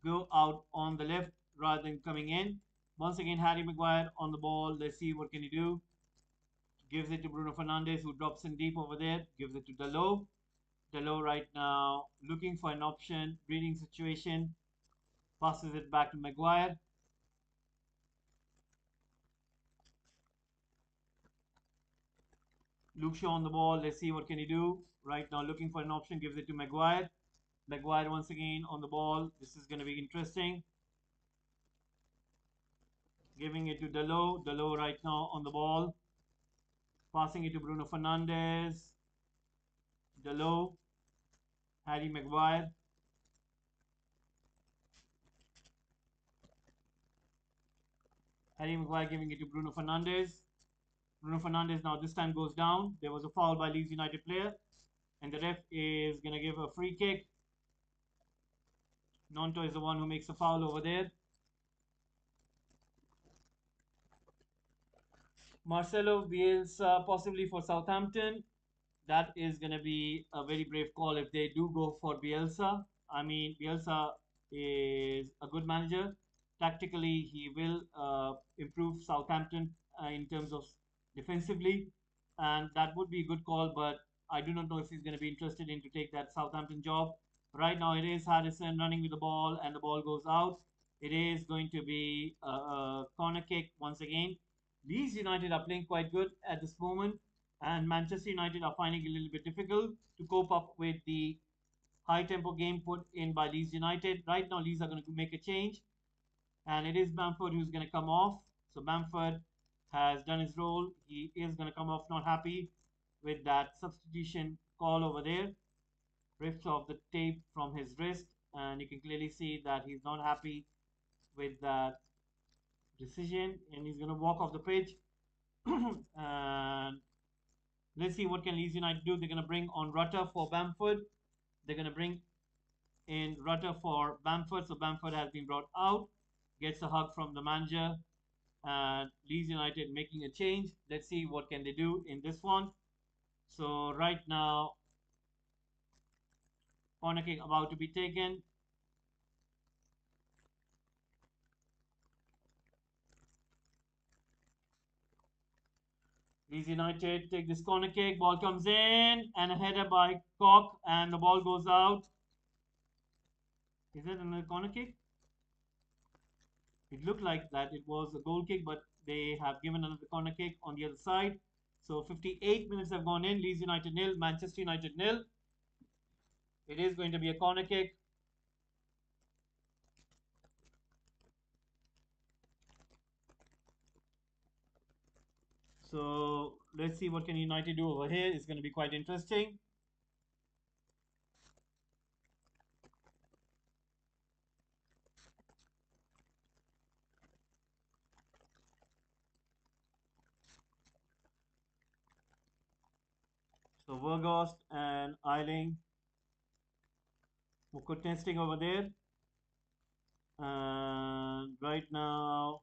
go out on the left rather than coming in. Once again, Harry Maguire on the ball. Let's see what can he do. Gives it to Bruno Fernandes, who drops in deep over there. Gives it to Dalot. Dalot right now looking for an option, reading situation. Passes it back to Maguire. Luke Shaw on the ball. Let's see what can he do. Right now looking for an option. Gives it to Maguire. Maguire once again on the ball. This is going to be interesting. Giving it to Dalot. Dalot right now on the ball. Passing it to Bruno Fernandes. Dalot. Harry Maguire. Harry Maguire giving it to Bruno Fernandes. Bruno Fernandes now this time goes down. There was a foul by Leeds United player. And the ref is going to give a free kick. Nonto is the one who makes a foul over there. Marcelo Bielsa possibly for Southampton. That is going to be a very brave call if they do go for Bielsa. I mean, Bielsa is a good manager. Tactically, he will improve Southampton in terms of defensively, and that would be a good call. But I do not know if he's going to be interested in to take that Southampton job. Right now, it is Harrison running with the ball, and the ball goes out. It is going to be a corner kick once again. Leeds United are playing quite good at this moment, and Manchester United are finding it a little bit difficult to cope up with the high tempo game put in by Leeds United. Right now, Leeds are going to make a change, and it is Bamford who's going to come off. So Bamford has done his role. He is going to come off not happy with that substitution call over there. Rips off the tape from his wrist, and you can clearly see that he's not happy with that decision, and he's going to walk off the pitch. And let's see what can Leeds United do. They're going to bring on Rutter for Bamford. They're going to bring in Rutter for Bamford. So Bamford has been brought out, gets a hug from the manager, and Leeds United making a change. Let's see what can they do in this one. So right now, corner kick about to be taken. Leeds United take this corner kick. Ball comes in, and a header by Koch, and the ball goes out. Is that another corner kick? It looked like that it was a goal kick, but they have given another corner kick on the other side. So 58 minutes have gone in. Leeds United nil, Manchester United nil. It is going to be a corner kick. So let's see what can United do over here. It's going to be quite interesting. So Vergost and Eiling were contesting over there. And right now,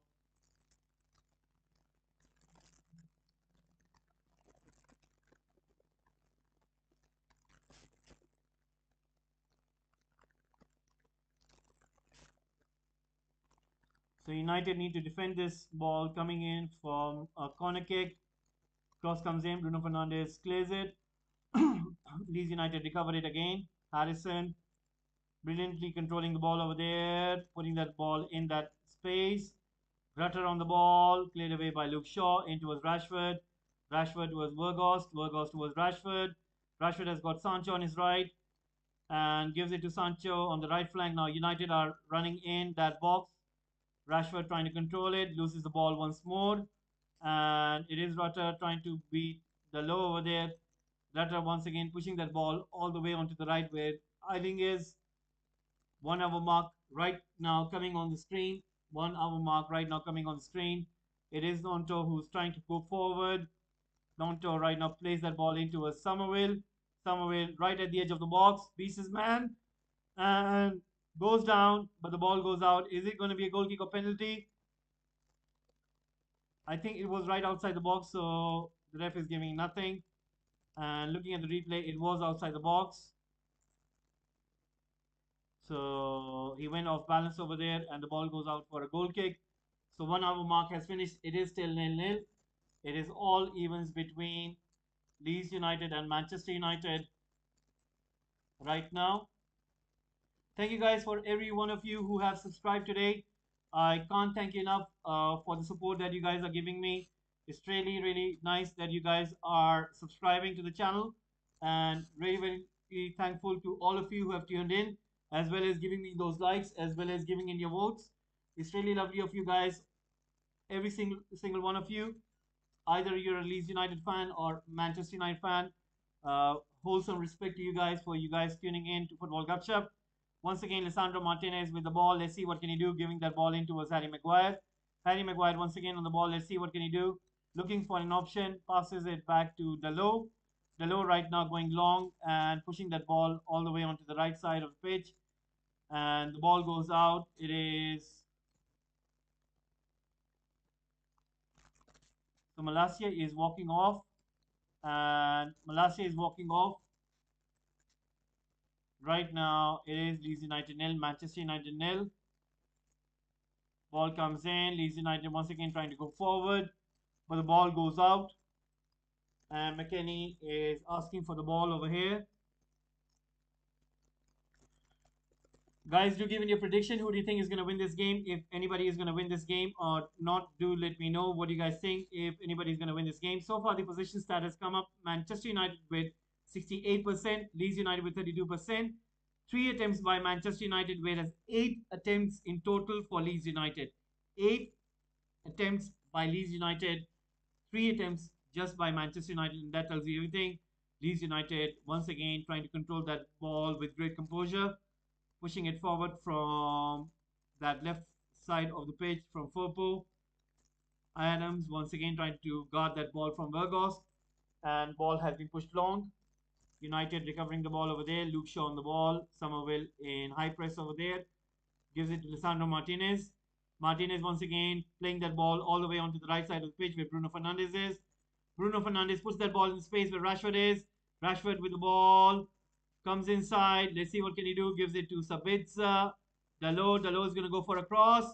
so United need to defend this ball coming in from a corner kick. Cross comes in, Bruno Fernandes clears it. Leeds United recover it again. Harrison brilliantly controlling the ball over there, putting that ball in that space. Rutter on the ball, cleared away by Luke Shaw. In towards Rashford. Rashford was Vergost. Vergost was Rashford. Rashford has got Sancho on his right and gives it to Sancho on the right flank. Now United are running in that box. Rashford trying to control it, loses the ball once more. And it is Rutter trying to beat the low over there. Rutter once again pushing that ball all the way onto the right where Eiling is. 1 hour mark right now coming on the screen. 1 hour mark right now coming on the screen. It is Nonto who's trying to go forward. Nonto right now plays that ball into a Somerville. Somerville right at the edge of the box, beats his man and goes down, but the ball goes out. Is it going to be a goal kick or penalty? I think it was right outside the box, so the ref is giving nothing. And looking at the replay, it was outside the box. So he went off balance over there, and the ball goes out for a goal kick. So 1 hour mark has finished. It is still 0-0. It is all evens between Leeds United and Manchester United right now. Thank you guys for every one of you who have subscribed today. I can't thank you enough for the support that you guys are giving me. It's really, really nice that you guys are subscribing to the channel, and very, very thankful to all of you who have tuned in, as well as giving me those likes, as well as giving in your votes. It's really lovely of you guys, every single one of you. Either you're a Leeds United fan or Manchester United fan. Wholesome respect to you guys for you guys tuning in to Football Gupshup. Once again, Lisandro Martinez with the ball. Let's see what can he do, giving that ball in towards Harry Maguire. Harry Maguire once again on the ball. Let's see what can he do. Looking for an option, passes it back to Dalot. Dalot right now going long and pushing that ball all the way onto the right side of the pitch. And the ball goes out. It is so Malacia is walking off, and Malacia is walking off. Right now, it is Leeds United nil, Manchester United nil. Ball comes in. Leeds United once again trying to go forward, but the ball goes out. And McKennie is asking for the ball over here. Guys, do give me your prediction. Who do you think is going to win this game? If anybody is going to win this game or not, do let me know what you guys think. If anybody is going to win this game. So far, the position stat has come up. Manchester United with 68%, Leeds United with 32%. 3 attempts by Manchester United, whereas 8 attempts in total for Leeds United. 8 attempts by Leeds United, 3 attempts just by Manchester United, and that tells you everything. Leeds United once again trying to control that ball with great composure, pushing it forward from that left side of the pitch from Firpo. Adams once again trying to guard that ball from Vergost, and ball has been pushed long. United recovering the ball over there. Luke Shaw on the ball. Somerville in high press over there. Gives it to Lisandro Martinez. Martinez once again playing that ball all the way onto the right side of the pitch where Bruno Fernandes is. Bruno Fernandes puts that ball in space where Rashford is. Rashford with the ball. Comes inside. Let's see what can he do. Gives it to Sabitzer. Dalot is going to go for a cross.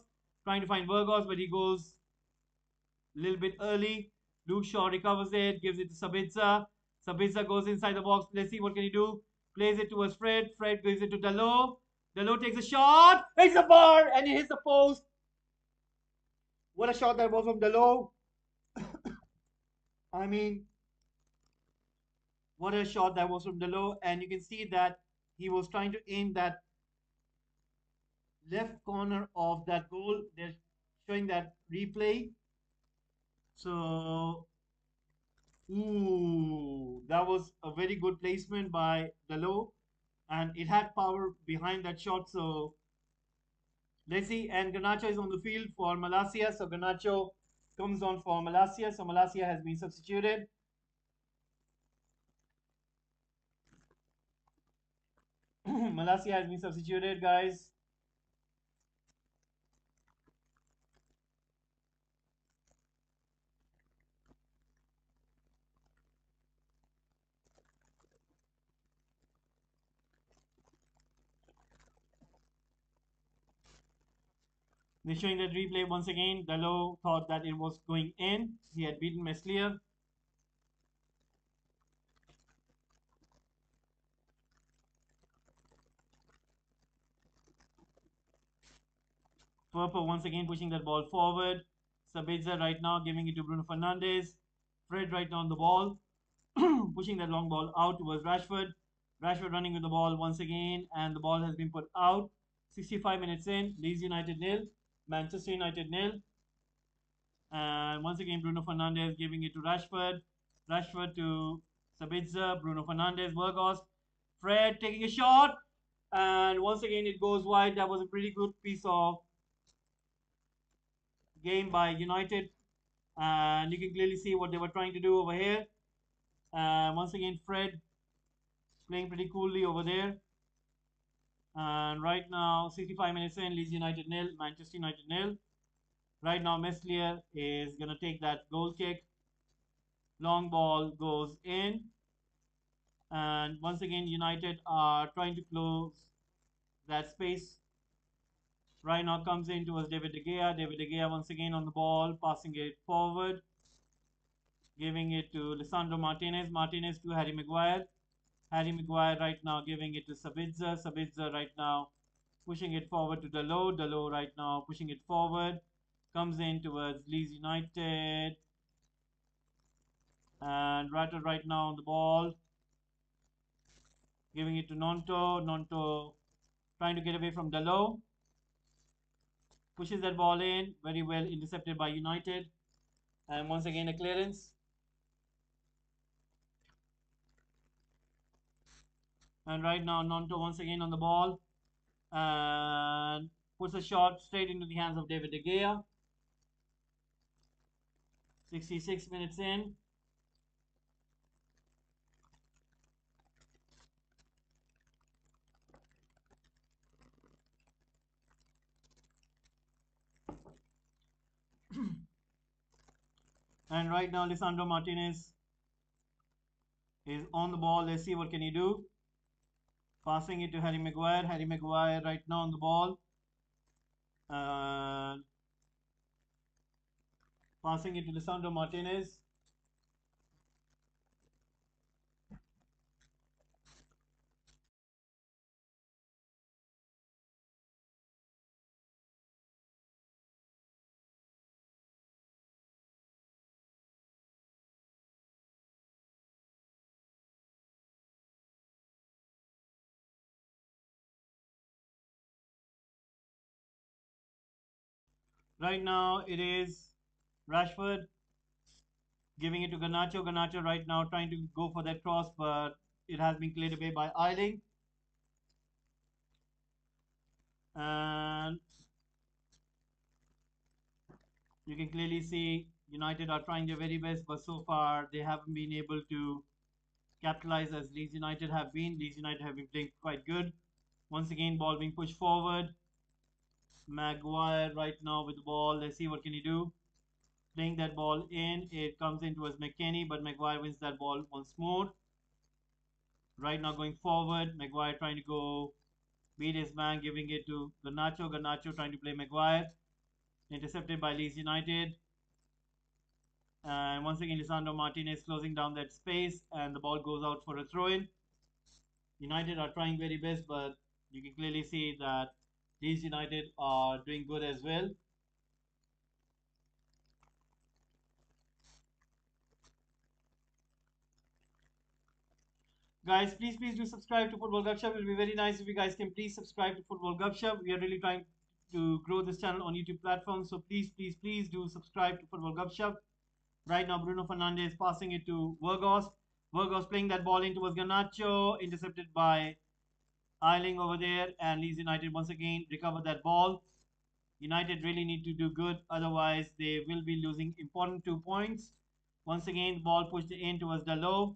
Trying to find Vergos, but he goes a little bit early. Luke Shaw recovers it. Gives it to Sabitzer. Sabitzer goes inside the box. Let's see what can he do. Plays it towards Fred. Fred gives it to Dalot. Dalot takes a shot. Hits the bar and he hits the post. What a shot that was from Dalot. I mean, what a shot that was from Dalot. And you can see that he was trying to aim that left corner of that goal. They're showing that replay. So, ooh, that was a very good placement by Dalot. And it had power behind that shot. So, let's see. And Garnacho is on the field for Malacia. So, Garnacho comes on for Malacia. So, Malacia has been substituted. Malasia has been substituted, guys. They're showing that replay once again. Dalot thought that it was going in. He had beaten Meslier. Purple once again pushing that ball forward. Sabitzer right now giving it to Bruno Fernandes. Fred right now on the ball. Pushing that long ball out towards Rashford. Rashford running with the ball once again, and the ball has been put out. 65 minutes in, Leeds United nil, Manchester United nil. And once again, Bruno Fernandes giving it to Rashford. Rashford to Sabitzer. Bruno Fernandes, Burgos. Fred taking a shot. And once again, it goes wide. That was a pretty good piece of game by United. And you can clearly see what they were trying to do over here. Once again, Fred playing pretty coolly over there. And right now, 65 minutes in, Leeds United nil, Manchester United nil. Right now, Meslier is going to take that goal kick. Long ball goes in. And once again, United are trying to close that space. Right now comes in towards David De Gea. David De Gea once again on the ball, passing it forward. Giving it to Lisandro Martinez. Martinez to Harry Maguire. Harry Maguire right now giving it to Sabitzer. Sabitzer right now pushing it forward to Dalot. Dalot right now pushing it forward. Comes in towards Leeds United. And Ratter right now on the ball. Giving it to Nonto. Nonto trying to get away from Dalot. Pushes that ball in. Very well intercepted by United. And once again a clearance. And right now Nonto once again on the ball. And puts a shot straight into the hands of David De Gea. 66 minutes in. And right now Lisandro Martinez is on the ball. Let's see what can he do. Passing it to Harry Maguire. Harry Maguire right now on the ball. Passing it to Lisandro Martinez. Right now it is Rashford giving it to Garnacho. Garnacho right now trying to go for that cross, but it has been cleared away by Eiling. And you can clearly see United are trying their very best, but so far they haven't been able to capitalize as Leeds United have been. Leeds United have been playing quite good. Once again, ball being pushed forward. Maguire right now with the ball. Let's see what can he do. Playing that ball in. It comes in towards McKennie, but Maguire wins that ball once more. Right now going forward. Maguire trying to go beat his man, giving it to Garnacho. Garnacho trying to play Maguire. Intercepted by Leeds United. And once again, Lisandro Martinez closing down that space, and the ball goes out for a throw-in. United are trying very best, but you can clearly see that Leeds United are doing good as well. Guys, please do subscribe to Football Gupshup. It will be very nice if you guys can please subscribe to Football Gupshup. We are really trying to grow this channel on YouTube platform, so please do subscribe to Football Gupshup. Right now, Bruno Fernandes passing it to Burgos. Burgos playing that ball in towards Garnacho, intercepted by Eiling over there, and Leeds United once again recover that ball. United really need to do good, otherwise they will be losing important 2 points. Once again, the ball pushed in towards Dalot.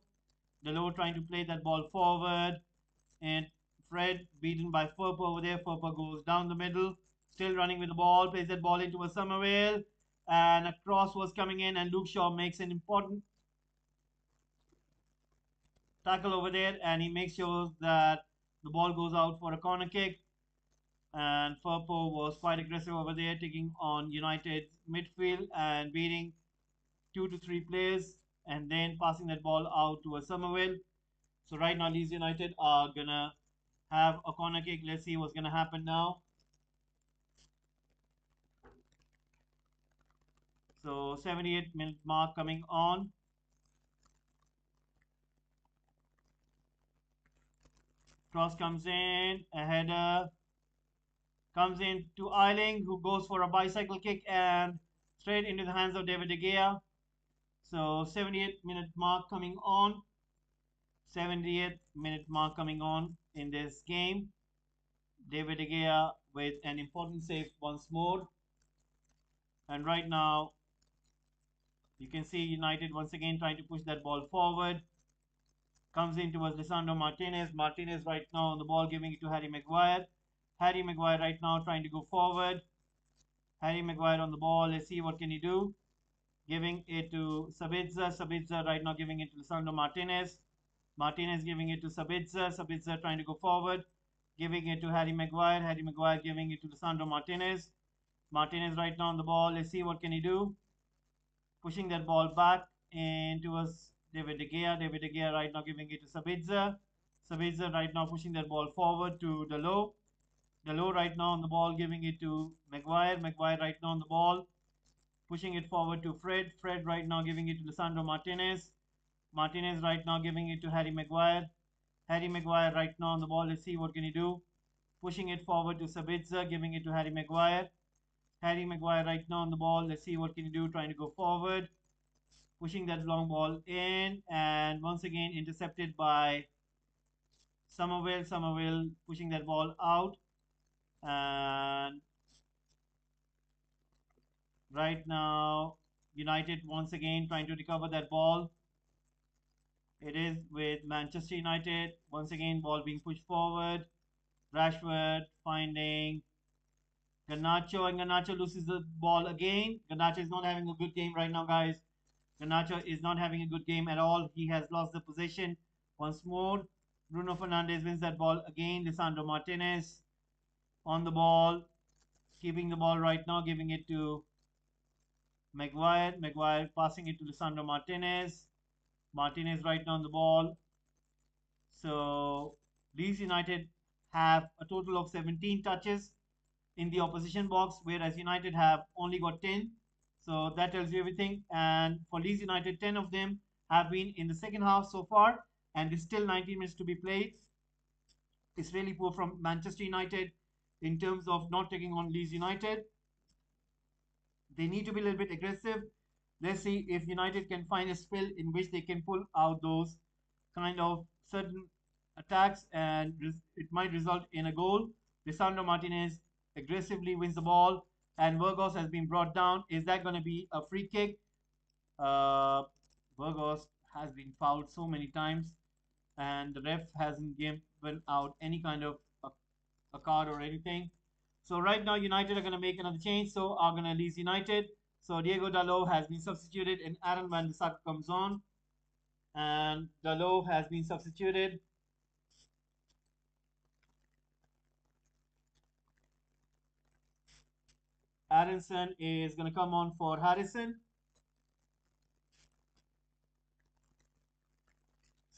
Dalot trying to play that ball forward, and Fred beaten by Furpo over there. Furpo goes down the middle, still running with the ball, plays that ball into a Summerville, and a cross was coming in, and Luke Shaw makes an important tackle over there, and he makes sure that the ball goes out for a corner kick. And Furpo was quite aggressive over there, taking on United's midfield and beating 2 to 3 players, and then passing that ball out to a Summerville. So right now, Leeds United are gonna have a corner kick. Let's see what's gonna happen now. So 78-minute mark coming on. Cross comes in, a header comes in to Eiling, who goes for a bicycle kick and straight into the hands of David De Gea. So 78-minute mark coming on. 70th minute mark coming on in this game. David De Gea with an important save once more. And right now, you can see United once again trying to push that ball forward. Comes in towards Lisandro Martinez. Martinez right now on the ball, giving it to Harry Maguire. Harry Maguire right now trying to go forward. Harry Maguire on the ball. Let's see what can he do. Giving it to Sabitzer. Sabitzer right now giving it to Lisandro Martinez. Martinez giving it to Sabitzer. Sabitzer trying to go forward. Giving it to Harry Maguire. Harry Maguire giving it to Lisandro Martinez. Martinez right now on the ball. Let's see what can he do. Pushing that ball back into us David De Gea. David De Gea right now giving it to Sabitzer. Sabitzer right now pushing that ball forward to Dalot. Dalot right now on the ball giving it to Maguire. Maguire right now on the ball pushing it forward to Fred. Fred right now giving it to Lisandro Martinez. Martinez right now giving it to Harry Maguire. Harry Maguire right now on the ball. Let's see what can he do. Pushing it forward to Sabitzer, giving it to Harry Maguire. Harry Maguire right now on the ball. Let's see what can he do. Trying to go forward. Pushing that long ball in. And once again intercepted by Somerville. Somerville pushing that ball out. And right now, United once again trying to recover that ball. It is with Manchester United. Once again, ball being pushed forward. Rashford finding Garnacho, and Garnacho loses the ball again. Garnacho is not having a good game right now, guys. Garnacho is not having a good game at all. He has lost the possession once more. Bruno Fernandes wins that ball again. Lisandro Martinez on the ball, keeping the ball right now, giving it to Maguire. Maguire passing it to Lisandro Martinez. Martinez right now on the ball. So Leeds United have a total of 17 touches in the opposition box, whereas United have only got 10. So that tells you everything. And for Leeds United, 10 of them have been in the second half so far, and there's still 90 minutes to be played. It's really poor from Manchester United in terms of not taking on Leeds United. They need to be a little bit aggressive. Let's see if United can find a spell in which they can pull out those kind of certain attacks, and it might result in a goal. Lisandro Martinez aggressively wins the ball, and Burgos has been brought down. Is that going to be a free kick? Uh, Burgos has been fouled so many times, and the ref hasn't given out any kind of a card or anything. So right now, United are going to make another change. So are going to Leeds United. So Diego Dalot has been substituted, and Aaron Van der Sar comes on, and Dalot has been substituted. Aronson is going to come on for Harrison.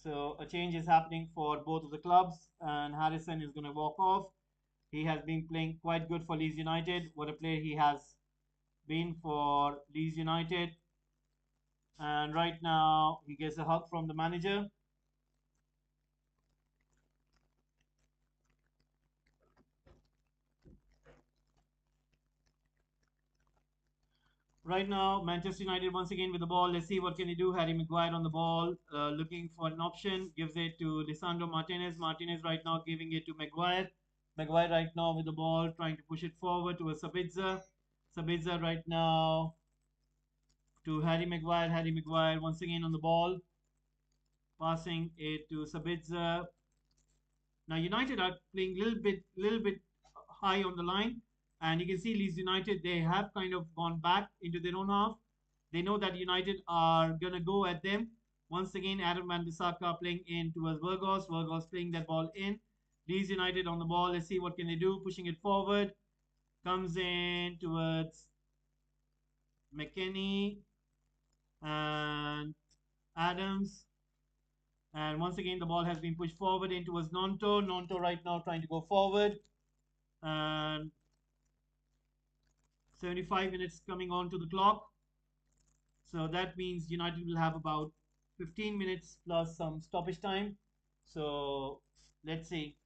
So a change is happening for both of the clubs, and Harrison is going to walk off. He has been playing quite good for Leeds United. What a player he has been for Leeds United. And right now, he gets a hug from the manager. Right now, Manchester United once again with the ball. Let's see what can he do. Harry Maguire on the ball, looking for an option. Gives it to Lisandro Martinez. Martinez right now giving it to Maguire. Maguire right now with the ball, trying to push it forward to a Sabitzer. Sabitzer right now to Harry Maguire. Harry Maguire once again on the ball, passing it to Sabitzer. Now United are playing little bit high on the line, and you can see Leeds United, they have kind of gone back into their own half. They know that United are gonna go at them. Once again, Adam and Bissaka playing in towards Burgos. Burgos playing that ball in. Leeds United on the ball. Let's see what can they do. Pushing it forward. Comes in towards McKennie and Adams. And once again, the ball has been pushed forward in towards Nonto. Nonto right now trying to go forward. And 75 minutes coming on to the clock. So that means United will have about 15 minutes plus some stoppage time. So let's see.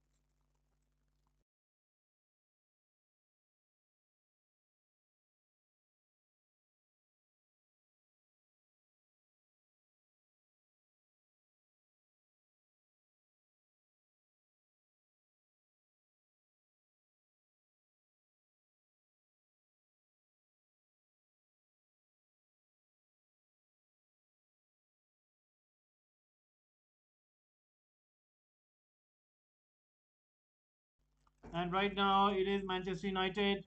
And right now it is Manchester United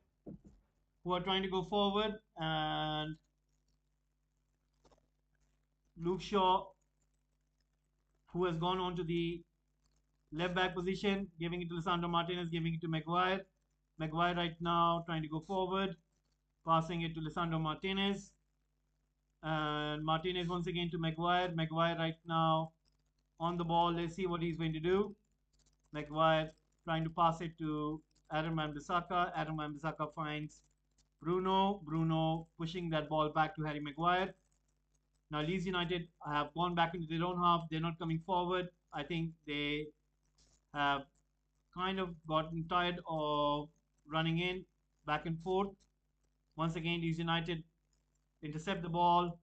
who are trying to go forward. And Luke Shaw, who has gone on to the left back position, giving it to Lisandro Martinez, giving it to Maguire. Maguire right now trying to go forward, passing it to Lisandro Martinez. And Martinez once again to Maguire. Maguire right now on the ball. Let's see what he's going to do. Maguire trying to pass it to Adam Wan-Bissaka. Adam Wan-Bissaka finds Bruno. Bruno pushing that ball back to Harry Maguire. Now Leeds United have gone back into their own half. They're not coming forward. I think they have kind of gotten tired of running in back and forth. Once again, Leeds United intercept the ball.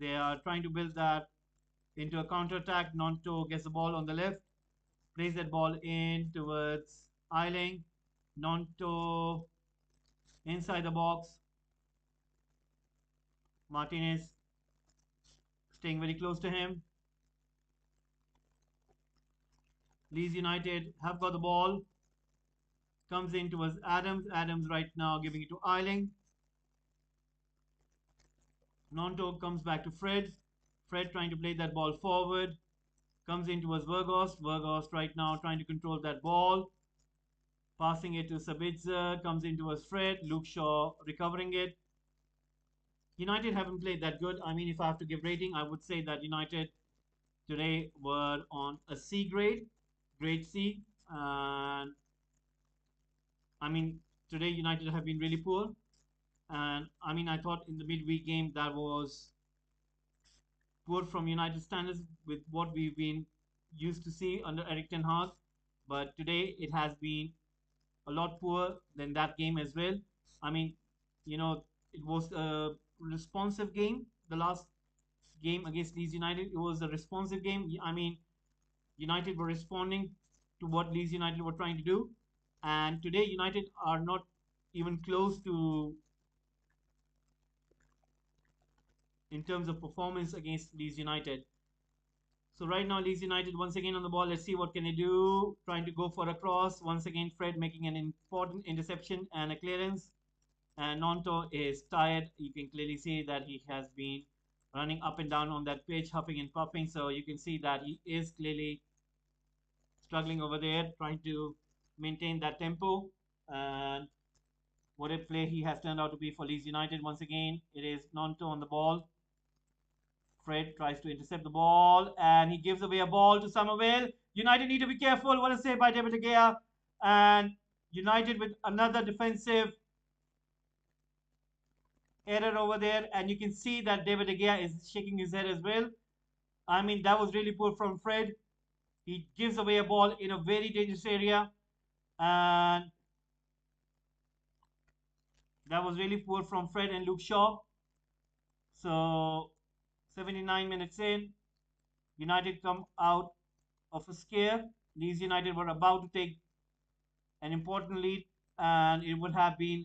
They are trying to build that into a counter attack. Nonto gets the ball on the left, plays that ball in towards Eiling. Nonto inside the box. Martinez staying very close to him. Leeds United have got the ball. Comes in towards Adams. Adams right now giving it to Eiling. Nonto comes back to Fred. Fred trying to play that ball forward. Comes in towards Burgos. Burgos right now trying to control that ball. Passing it to Sabitzer. Comes in towards Fred. Luke Shaw recovering it. United haven't played that good. I mean, if I have to give rating, I would say that United today were on a C grade, grade C. And I mean, today United have been really poor. And I mean, I thought in the midweek game that was poor from United standards with what we've been used to see under Eric Ten Hag. But today it has been a lot poor than that game as well. I mean, it was a responsive game. The last game against Leeds United, it was a responsive game. I mean, United were responding to what Leeds United were trying to do. And today, United are not even close to in terms of performance against Leeds United. So right now, Leeds United once again on the ball. Let's see what can they do. Trying to go for a cross. Once again, Fred making an important interception and a clearance. And Nonto is tired. You can clearly see that he has been running up and down on that pitch, huffing and puffing. So you can see that he is clearly struggling over there, trying to maintain that tempo. And what a play he has turned out to be for Leeds United. Once again, it is Nonto on the ball. Fred tries to intercept the ball and he gives away a ball to Somerville. United need to be careful. What a save by David De Gea. And United with another defensive error over there. And you can see that David De Gea is shaking his head as well. I mean, that was really poor from Fred. He gives away a ball in a very dangerous area. And that was really poor from Fred and Luke Shaw. So 79 minutes in, United come out of a scare. Leeds United were about to take an important lead, and it would have been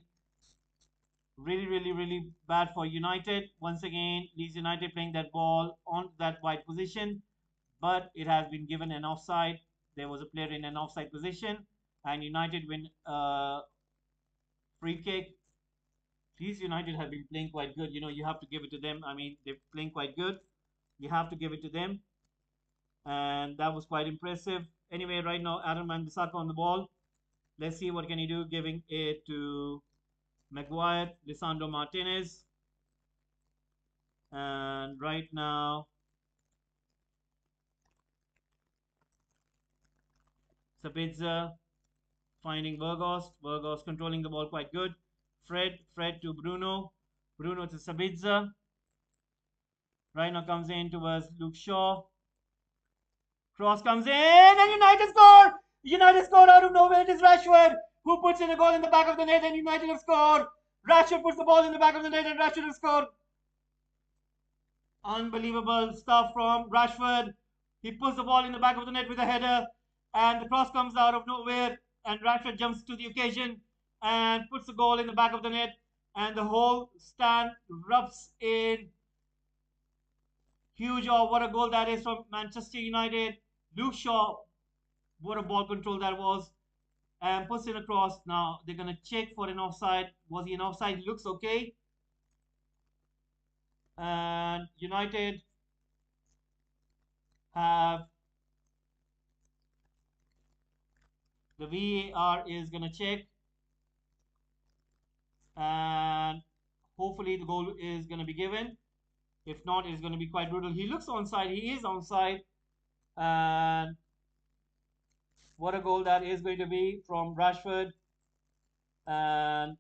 really, really, really bad for United. Once again, Leeds United playing that ball on that wide position, but it has been given an offside. there was a player in an offside position, and United win free kick. Leeds United have been playing quite good. You have to give it to them. I mean, they're playing quite good. You have to give it to them, and that was quite impressive. Anyway, right now, Adam Wan-Bissaka on the ball. Let's see what can he do, giving it to Maguire, Lisandro Martinez, and right now, Sabitzer finding Burgos. Burgos controlling the ball quite good. Fred to Bruno. Bruno to Sabitzer. Right now comes in towards Luke Shaw. Cross comes in and United score! United scored out of nowhere. It is Rashford who puts in a goal in the back of the net and United have scored. Rashford puts the ball in the back of the net and Rashford has scored. Unbelievable stuff from Rashford. He puts the ball in the back of the net with a header and the cross comes out of nowhere and Rashford jumps to the occasion and puts the goal in the back of the net and the whole stand erupts in huge. Oh, what a goal that is from Manchester United. Luke Shaw, what a ball control that was, and puts it across. Now they're gonna check for an offside. Was he an offside? Looks okay. And United have the VAR is gonna check, and hopefully the goal is gonna be given. If not, it's gonna be quite brutal. He looks onside. He is onside, and what a goal that is going to be from Rashford. And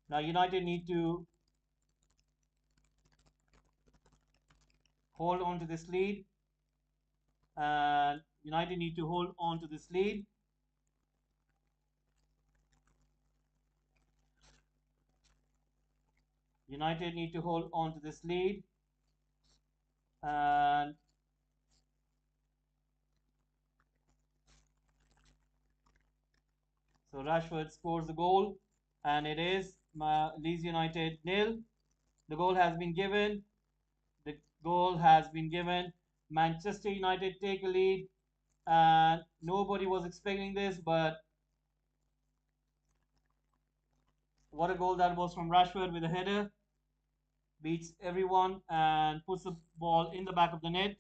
now United need to hold on to this lead. And United need to hold on to this lead. United need to hold on to this lead. And so Rashford scores the goal. And it is Leeds United nil. The goal has been given. The goal has been given. Manchester United take a lead. And nobody was expecting this, but what a goal that was from Rashford with a header. Beats everyone and puts the ball in the back of the net.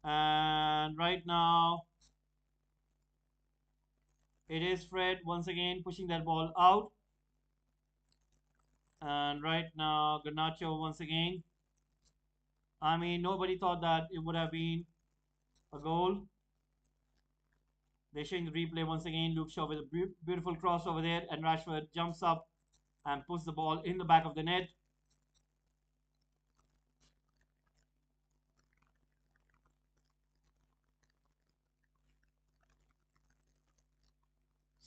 And right now, it is Fred once again pushing that ball out. And right now, Garnacho once again. I mean, nobody thought that it would have been a goal. They're showing the replay once again. Luke Shaw with a beautiful cross over there. And Rashford jumps up and puts the ball in the back of the net.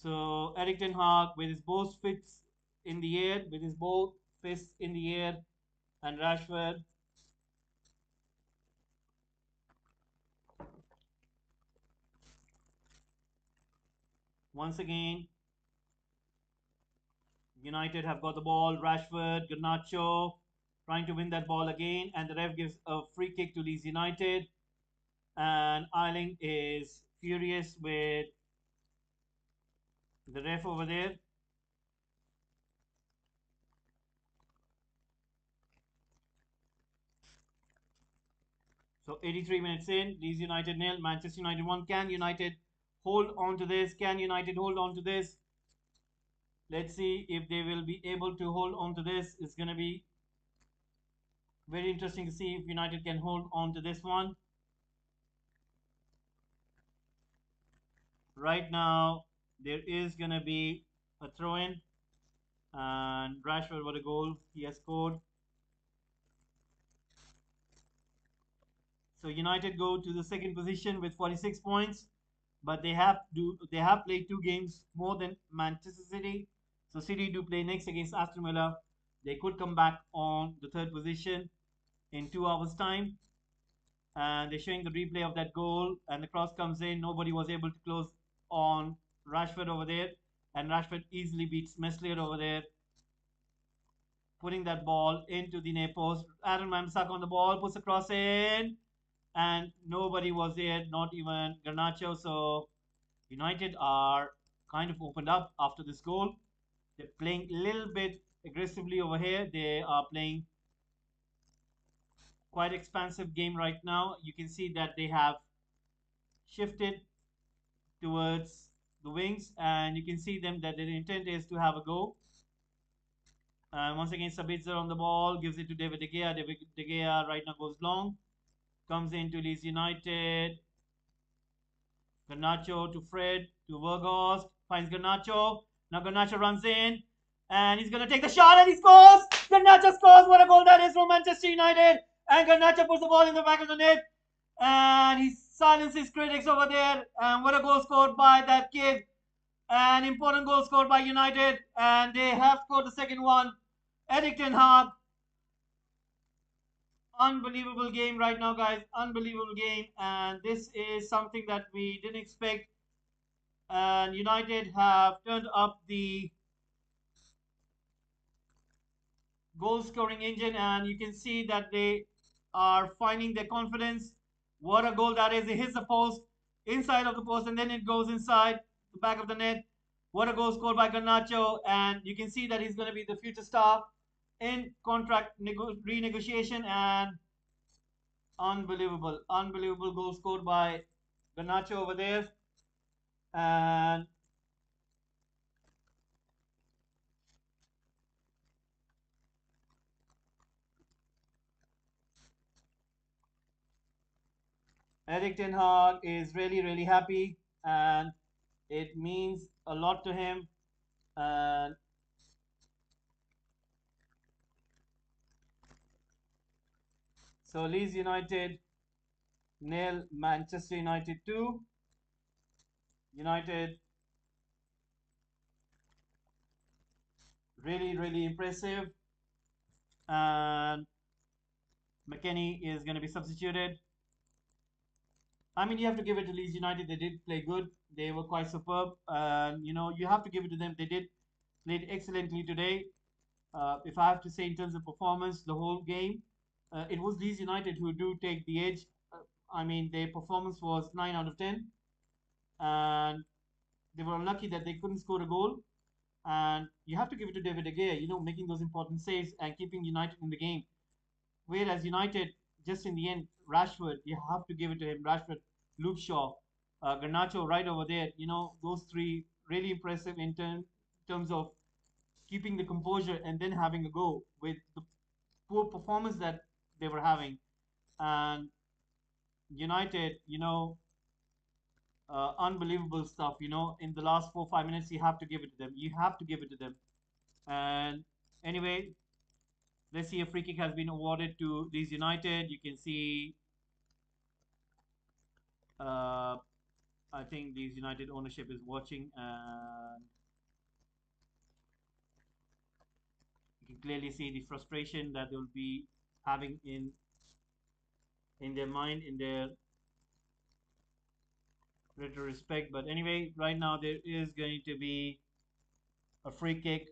So Eric Ten Hag with his both fists in the air, and Rashford once again. United have got the ball. Rashford, Garnacho trying to win that ball again, and the ref gives a free kick to Leeds United. And Eiling is furious with the ref over there. So 83 minutes in, Leeds United nil, Manchester United 1. Can United hold on to this? Can United hold on to this? Let's see if they will be able to hold on to this. It's going to be very interesting to see if United can hold on to this one. Right now, there is going to be a throw-in. And Rashford, what a goal he has scored. So United go to the second position with 46 points, but they have played 2 games more than Manchester City. So City do play next against Aston Villa. They could come back on the third position in 2 hours' time. And they're showing the replay of that goal, and the cross comes in. Nobody was able to close on Rashford over there, and Rashford easily beats Meslier over there, putting that ball into the near post. Aaron Wan-Bissaka on the ball, puts a cross in, and nobody was there, not even Garnacho. So United are kind of opened up after this goal. They're playing a little bit aggressively over here. They are playing quite expansive game right now. You can see that they have shifted towards the wings, and you can see them that their intent is to have a go. And once again, Sabitzer on the ball, gives it to David De Gea. David De Gea right now goes long, comes into Leeds United. Garnacho to Fred, to Vergost, finds Garnacho. Now Garnacho runs in, and he's going to take the shot, and he scores! Garnacho scores! What a goal that is from Manchester United! And Garnacho puts the ball in the back of the net, and he silences critics over there. And what a goal scored by that kid! An important goal scored by United, and they have scored the second one. Erik ten Hag, unbelievable game right now, guys. Unbelievable game, and this is something that we didn't expect. And United have turned up the goal scoring engine, and you can see that they are finding their confidence. What a goal that is! It hits the post, inside of the post, and then it goes inside the back of the net. What a goal scored by Garnacho, and you can see that he's going to be the future star in contract renegotiation. And unbelievable goal scored by Garnacho over there. And Erik ten Hag is really happy, and it means a lot to him. And so Leeds United nil, Manchester United 2. United really impressive. And McKennie is going to be substituted. I mean, you have to give it to Leeds United. They did play good. They were quite superb. You know, you have to give it to them. They did played excellently today. If I have to say in terms of performance, the whole game, it was Leeds United who do take the edge. I mean, their performance was 9 out of 10, and they were unlucky that they couldn't score a goal. And you have to give it to David De Gea, you know, making those important saves and keeping United in the game. Whereas United, just in the end, Rashford, you have to give it to him. Rashford, Luke Shaw, Garnacho right over there. You know, those three really impressive in terms of keeping the composure and then having a go with the poor performance that they were having. And United, you know, unbelievable stuff. You know, in the last 4 5 minutes, you have to give it to them. You have to give it to them. And anyway, let's see, a free kick has been awarded to Leeds United. You can see, uh, I think Leeds United ownership is watching, and you can clearly see the frustration that they'll be having in their mind, in their retrospect. But anyway, right now there is going to be a free kick.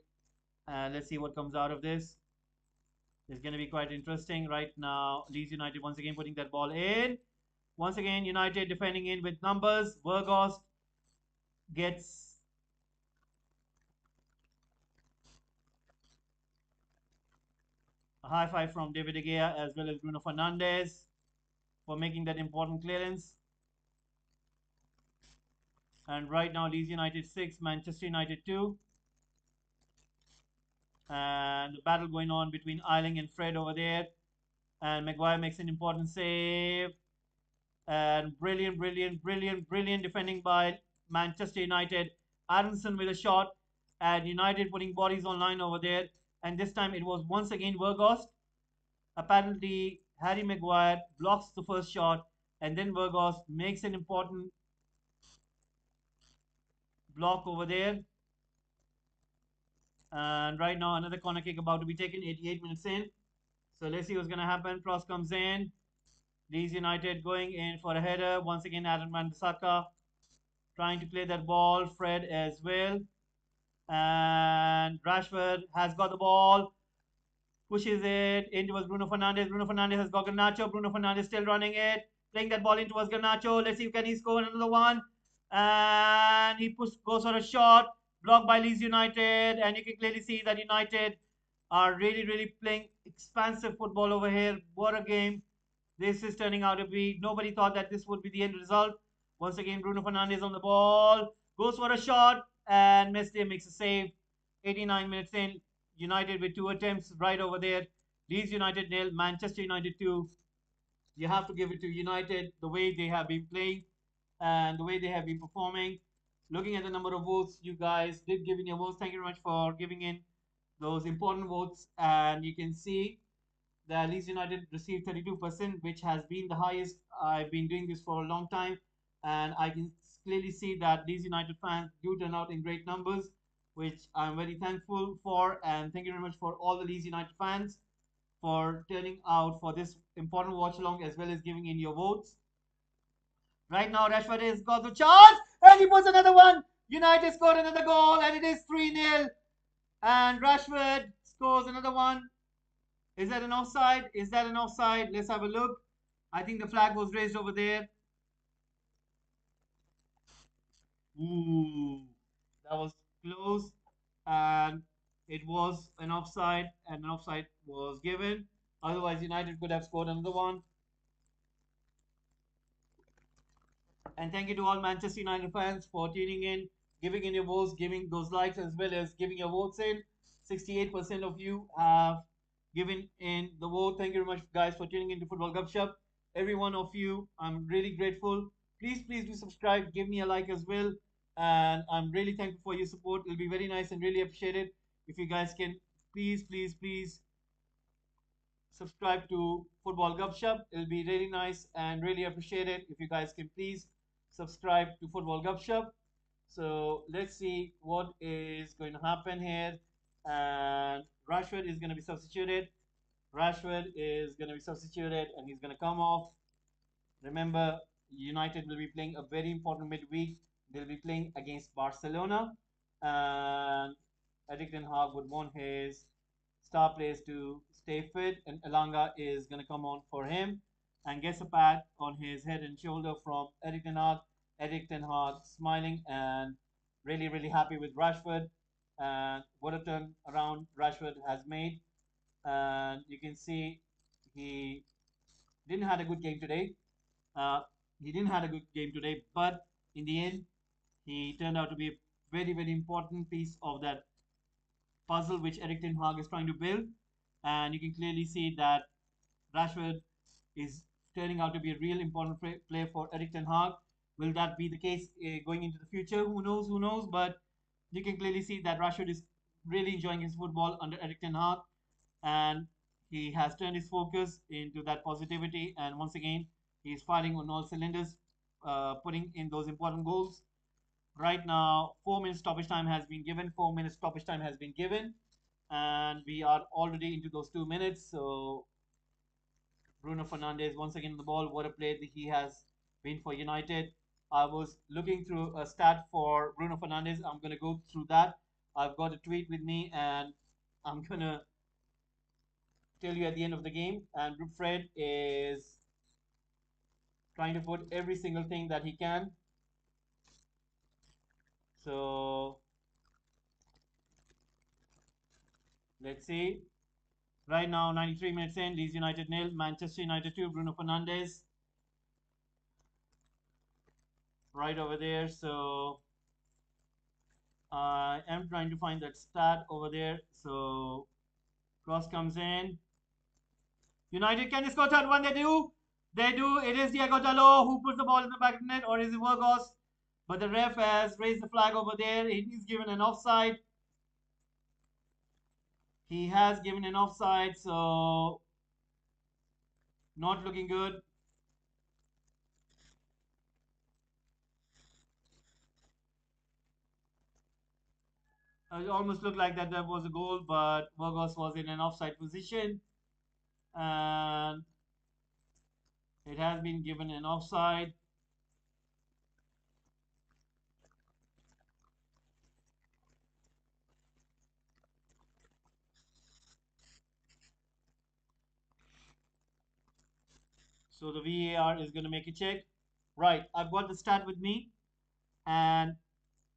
Let's see what comes out of this. It's going to be quite interesting. Right now, Leeds United once again putting that ball in. Once again, United defending in with numbers. Vergost gets a high five from David De Gea as well as Bruno Fernandes for making that important clearance. And right now, Leeds United 6, Manchester United 2. And the battle going on between Eiling and Fred over there. And Maguire makes an important save. And brilliant defending by Manchester United. Adamson with a shot. And United putting bodies online over there. And this time it was once again Vergost. Apparently, Harry Maguire blocks the first shot. And then Vergost makes an important block over there. And right now, another corner kick about to be taken, 88 minutes in. So let's see what's going to happen. Cross comes in. Leeds United going in for a header. Once again, Adam Wan-Bissaka trying to play that ball. Fred as well. And Rashford has got the ball. Pushes it in towards Bruno Fernandes. Bruno Fernandes has got Garnacho. Bruno Fernandes still running it. playing that ball in towards Garnacho. Let's see if can he score another one. And he goes for a shot, blocked by Leeds United. And you can clearly see that United are really, really playing expansive football over here. What a game this is turning out to be. Nobody thought that this would be the end result. Once again, Bruno Fernandes on the ball, goes for a shot, and Messi makes a save. 89 minutes in, United with two attempts right over there. Leeds United nil, Manchester United 2. You have to give it to United the way they have been playing and the way they have been performing. Looking at the number of votes, you guys did give in your votes. Thank you very much for giving in those important votes. And you can see that Leeds United received 32%, which has been the highest. I've been doing this for a long time, and I can clearly see that Leeds United fans do turn out in great numbers, which I'm very thankful for. And thank you very much for all the Leeds United fans for turning out for this important watch along as well as giving in your votes. Right now, Rashford has got the chance, and he puts another one. United scored another goal, and it is 3-0. And Rashford scores another one. Is that an offside? Is that an offside? Let's have a look. I think the flag was raised over there. Ooh, that was close. And it was an offside, and an offside was given. Otherwise, United could have scored another one. And thank you to all Manchester United fans for tuning in, giving in your votes, giving those likes as well as giving your votes in. 68% of you have given in the vote. Thank you very much, guys, for tuning into Football Gupshup. Every one of you, I'm really grateful. Please do subscribe, give me a like as well. And I'm really thankful for your support. It'll be very nice and really appreciated if you guys can please subscribe to Football Gupshup. It'll be really nice and really appreciated if you guys can please subscribe to Football Gupshup. So let's see what is going to happen here. And Rashford is going to be substituted. Rashford is going to be substituted and he's going to come off. Remember, United will be playing a very important midweek. They'll be playing against Barcelona. And Erik Ten Hag would want his star players to stay fit, and Elanga is going to come on for him and gets a pat on his head and shoulder from Erik Ten Hag. Erik Ten Hag smiling and really happy with Rashford. And what a turn around Rashford has made. And you can see he didn't have a good game today. Uh, he didn't have a good game today, but in the end, he turned out to be a very important piece of that puzzle which Erik Ten Hag is trying to build. And you can clearly see that Rashford is turning out to be a real important player for Erik Ten Hag. Will that be the case going into the future? Who knows? Who knows? But you can clearly see that Rashford is really enjoying his football under Erik Ten Hag, and he has turned his focus into that positivity. And once again, he is firing on all cylinders, putting in those important goals. Right now, 4 minutes stoppage time has been given. 4 minutes stoppage time has been given, and we are already into those 2 minutes. So Bruno Fernandes once again on the ball. What a play that he has been for United. I was looking through a stat for Bruno Fernandes. I'm going to go through that. I've got a tweet with me, and I'm going to tell you at the end of the game. And Fred is trying to put every single thing that he can. So let's see. Right now, 93 minutes in, Leeds United nil, Manchester United 2, Bruno Fernandes. Right over there. So I am trying to find that stat over there. So cross comes in. United can score third one. They do. They do. It is Diego Dalot who puts the ball in the back of the net, or is it Burgos? But the ref has raised the flag over there. He's given an offside. He has given an offside, so not looking good. It almost looked like that there was a goal, but Burgos was in an offside position, and it has been given an offside. So the VAR is going to make a check. Right, I've got the stat with me, and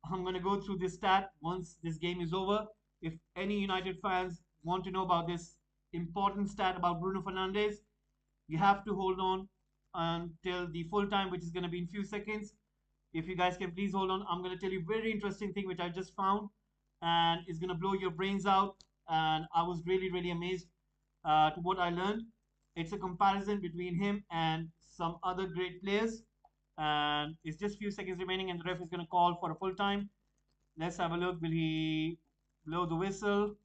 I'm going to go through this stat once this game is over. If any United fans want to know about this important stat about Bruno Fernandes, you have to hold on until the full time, which is going to be in few seconds. If you guys can please hold on, I'm going to tell you a very interesting thing which I just found, and it's going to blow your brains out. And I was really, really amazed to what I learned. It's a comparison between him and some other great players. And it's just few seconds remaining, and the ref is going to call for a full time. Let's have a look. Will he blow the whistle?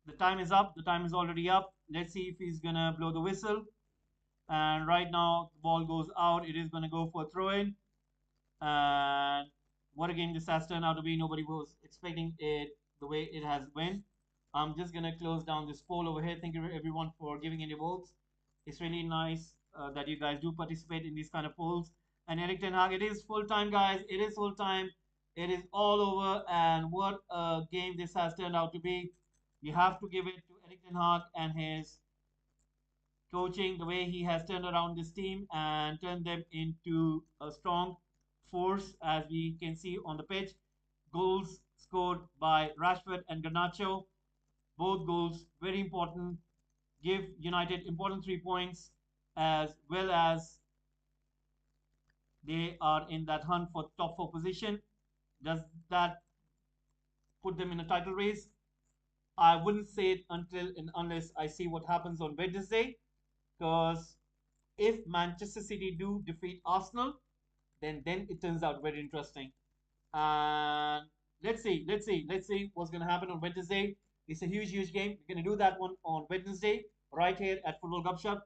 The time is up. The time is already up. Let's see if he's going to blow the whistle. And right now, the ball goes out. It is going to go for a throw in. And what a game this has turned out to be. Nobody was expecting it the way it has went. I'm just gonna close down this poll over here. Thank you everyone for giving in your votes. It's really nice that you guys do participate in these kind of polls. And Eric Ten Hag, it is full time, guys. It is full time. It is all over. And what a game this has turned out to be. You have to give it to Eric Ten Hag and his coaching, the way he has turned around this team and turned them into a strong force, as we can see on the pitch. Goals scored by Rashford and Garnacho. Both goals very important. Give United important 3 points, as well as they are in that hunt for top four position. Does that put them in a title race? I wouldn't say it until and unless I see what happens on Wednesday, because if Manchester City do defeat Arsenal, then it turns out very interesting. And let's see what's gonna happen on Wednesday. It's a huge game. We're gonna do that one on Wednesday, right here at Football Gupshup.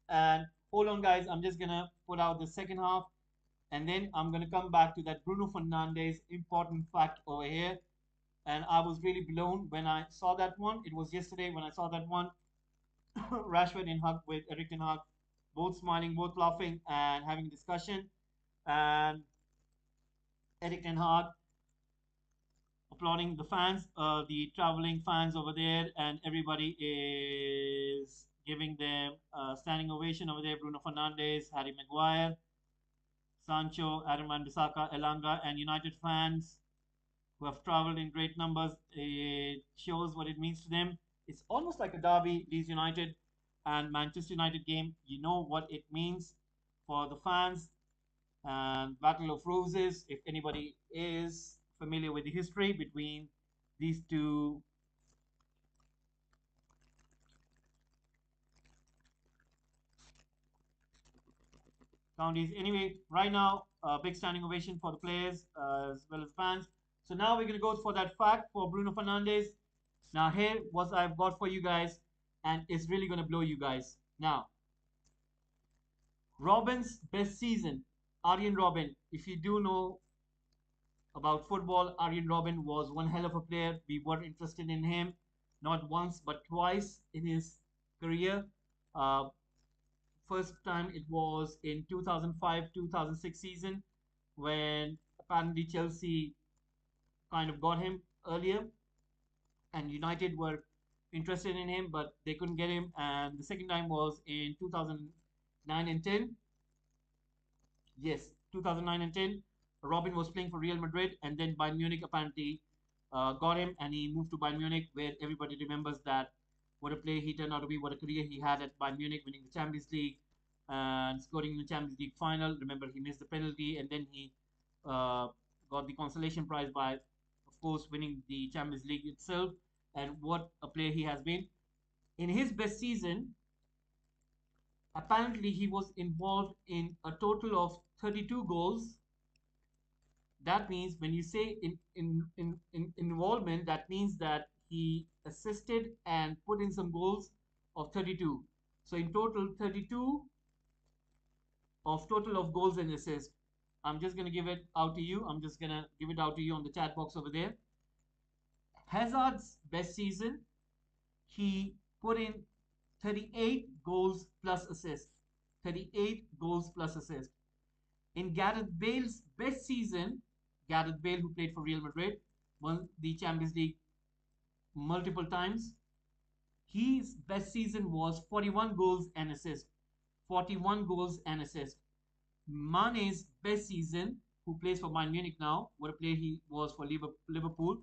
And hold on, guys. I'm just gonna put out the second half, and then I'm gonna come back to that Bruno Fernandes important fact over here. And I was really blown when I saw that one. It was yesterday when I saw that one. Rashford in hug with Eric Ten Hag, both smiling, both laughing, and having a discussion. And Eric Ten Hag applauding the fans, the traveling fans over there, and everybody is giving them a standing ovation over there. Bruno Fernandes, Harry Maguire, Sancho, Aaron Wan-Bissaka, Elanga, and United fans who have traveled in great numbers. It shows what it means to them. It's almost like a derby, Leeds United and Manchester United game. You know what it means for the fans. And Battle of Roses, if anybody is familiar with the history between these two counties. Anyway, right now, big standing ovation for the players as well as fans. So now we're going to go for that fact for Bruno Fernandes. Now, here what I've got for you guys, and it's really going to blow you guys. Now, Robin's best season, Arjen Robin. If you do know about football, Arjen Robin was one hell of a player. We were interested in him not once but twice in his career. Uh, First time it was in 2005-2006 season, when apparently Chelsea kind of got him earlier, and United were interested in him, but they couldn't get him. And the second time was in 2009 and 10. Yes, 2009 and 10. Robin was playing for Real Madrid, and then Bayern Munich apparently got him, and he moved to Bayern Munich, where everybody remembers that what a player he turned out to be, what a career he had at Bayern Munich, winning the Champions League and scoring in the Champions League final. Remember, he missed the penalty, and then he uh, got the consolation prize by, of course, winning the Champions League itself. And what a player he has been. In his best season, apparently he was involved in a total of 32 goals. That means when you say in involvement, that means that he assisted and put in some goals of 32. So in total, 32 of total of goals and assists. I'm just gonna give it out to you. I'm just gonna give it out to you on the chat box over there. Hazard's best season, he put in 38 goals plus assists. 38 goals plus assists. In Gareth Bale's best season, Gareth Bale, who played for Real Madrid, won the Champions League multiple times. His best season was 41 goals and assists. 41 goals and assists. Mane's best season, who plays for Bayern Munich now, what a player he was for Liverpool,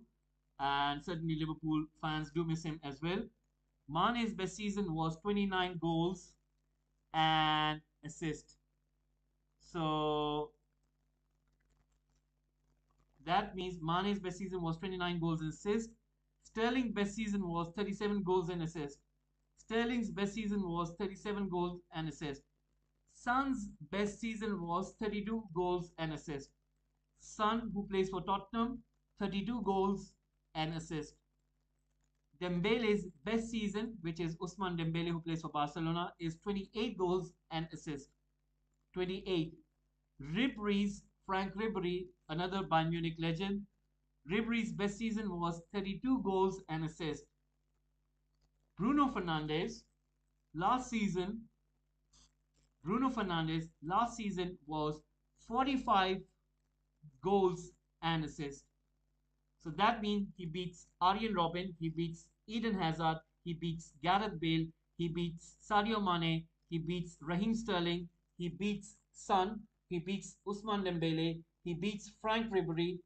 and certainly Liverpool fans do miss him as well. Mane's best season was 29 goals and assists. So that means Mane's best season was 29 goals and assists. Sterling's best season was 37 goals and assists. Sterling's best season was 37 goals and assists. Son's best season was 32 goals and assists. Son, who plays for Tottenham, 32 goals and assists. Dembele's best season, which is Usman Dembele, who plays for Barcelona, is 28 goals and assists. 28. Ribery's Frank Ribery, another Bayern Munich legend. Ribery's best season was 32 goals and assists. Bruno Fernandes, last season, Bruno Fernandes last season was 45 goals and assists. So that means he beats Arjen Robben, he beats Eden Hazard, he beats Gareth Bale, he beats Sadio Mane, he beats Raheem Sterling, he beats Son, he beats Usman Dembele, he beats Frank Ribery,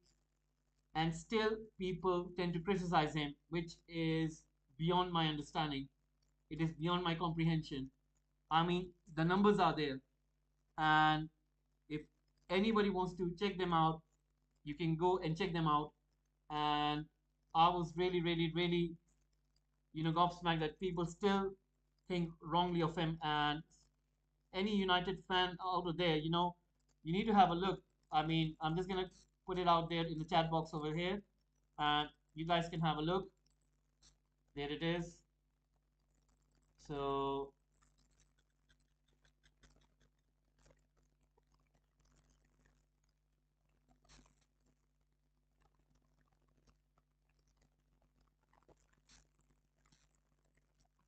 and still people tend to criticize him, which is beyond my understanding. It is beyond my comprehension. I mean, the numbers are there, and if anybody wants to check them out, you can go and check them out. And I was really, really, really, gobsmacked that people still think wrongly of him. And any United fan out there, you need to have a look. I mean, I'm just gonna put it out there in the chat box over here, and you guys can have a look. There it is. So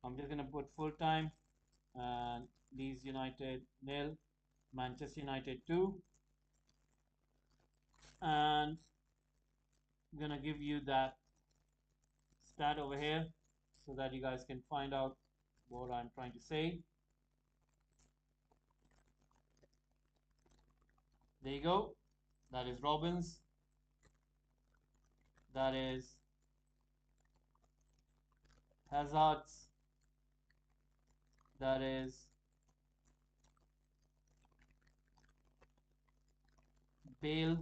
I'm just gonna put full time and Leeds United nil, Manchester United 2, and I'm gonna give you that stat over here so that you guys can find out what I'm trying to say. There you go. That is Robbins. That is Hazard's. That is Bale.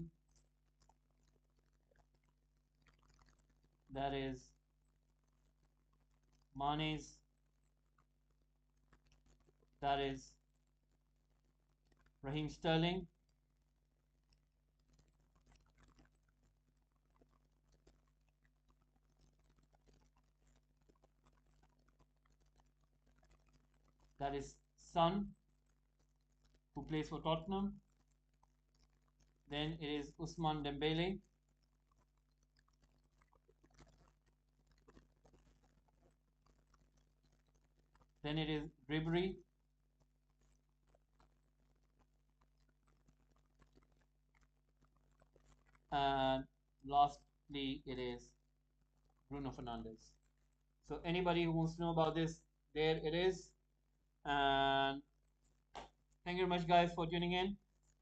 That is Mane's. That is Raheem Sterling. That is Son, who plays for Tottenham. Then it is Usman Dembele. Then it is Ribery. And lastly, it is Bruno Fernandes. So anybody who wants to know about this, there it is. And thank you very much, guys, for tuning in.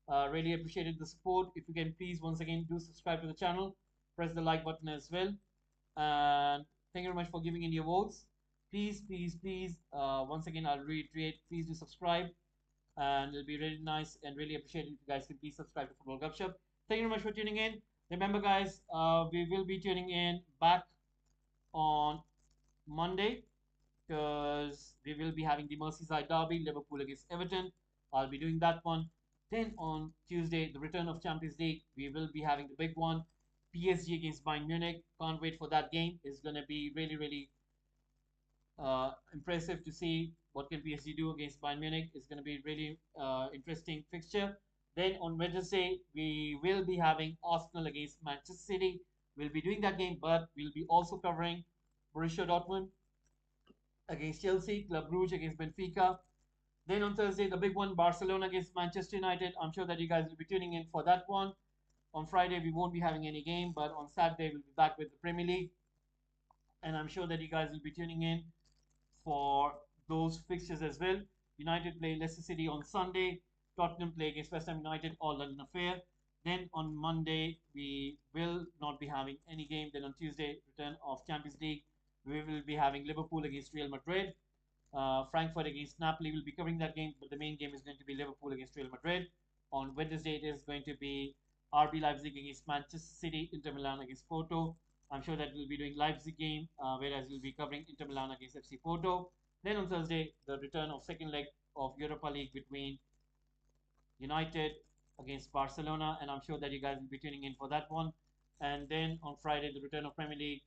Really appreciated the support. If you can please once again do subscribe to the channel, press the like button as well. And thank you very much for giving in your votes. Please, please, please, once again, I'll reiterate, please do subscribe. And it'll be really nice and really appreciated if you guys can please subscribe to Football Gupshup. Thank you very much for tuning in. Remember, guys, we will be tuning in back on Monday because we will be having the Merseyside derby, Liverpool against Everton. I'll be doing that one. Then on Tuesday, the return of Champions League, we will be having the big one, PSG against Bayern Munich. Can't wait for that game. It's going to be really, really impressive to see what can PSG do against Bayern Munich. It's going to be really interesting fixture. Then on Wednesday, we will be having Arsenal against Manchester City. We'll be doing that game, but we'll be also covering Borussia Dortmund against Chelsea, Club Brugge against Benfica. Then on Thursday, the big one, Barcelona against Manchester United. I'm sure that you guys will be tuning in for that one. On Friday, we won't be having any game, but on Saturday, we'll be back with the Premier League. And I'm sure that you guys will be tuning in for those fixtures as well. United play Leicester City on Sunday. Tottenham play against West Ham United, all London affair. Then on Monday, we will not be having any game. Then on Tuesday, return of Champions League. We will be having Liverpool against Real Madrid. Frankfurt against Napoli will be covering that game, but the main game is going to be Liverpool against Real Madrid. On Wednesday, it is going to be RB Leipzig against Manchester City, Inter Milan against Porto. I'm sure that we'll be doing Leipzig game, whereas we'll be covering Inter Milan against FC Porto. Then on Thursday, the return of second leg of Europa League between United against Barcelona, and I'm sure that you guys will be tuning in for that one. And then on Friday, the return of Premier League,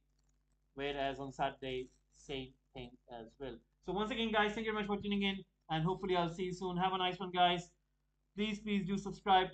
whereas on Saturday, same thing as well. So once again, guys, thank you very much for tuning in, and hopefully I'll see you soon. Have a nice one, guys. Please do subscribe.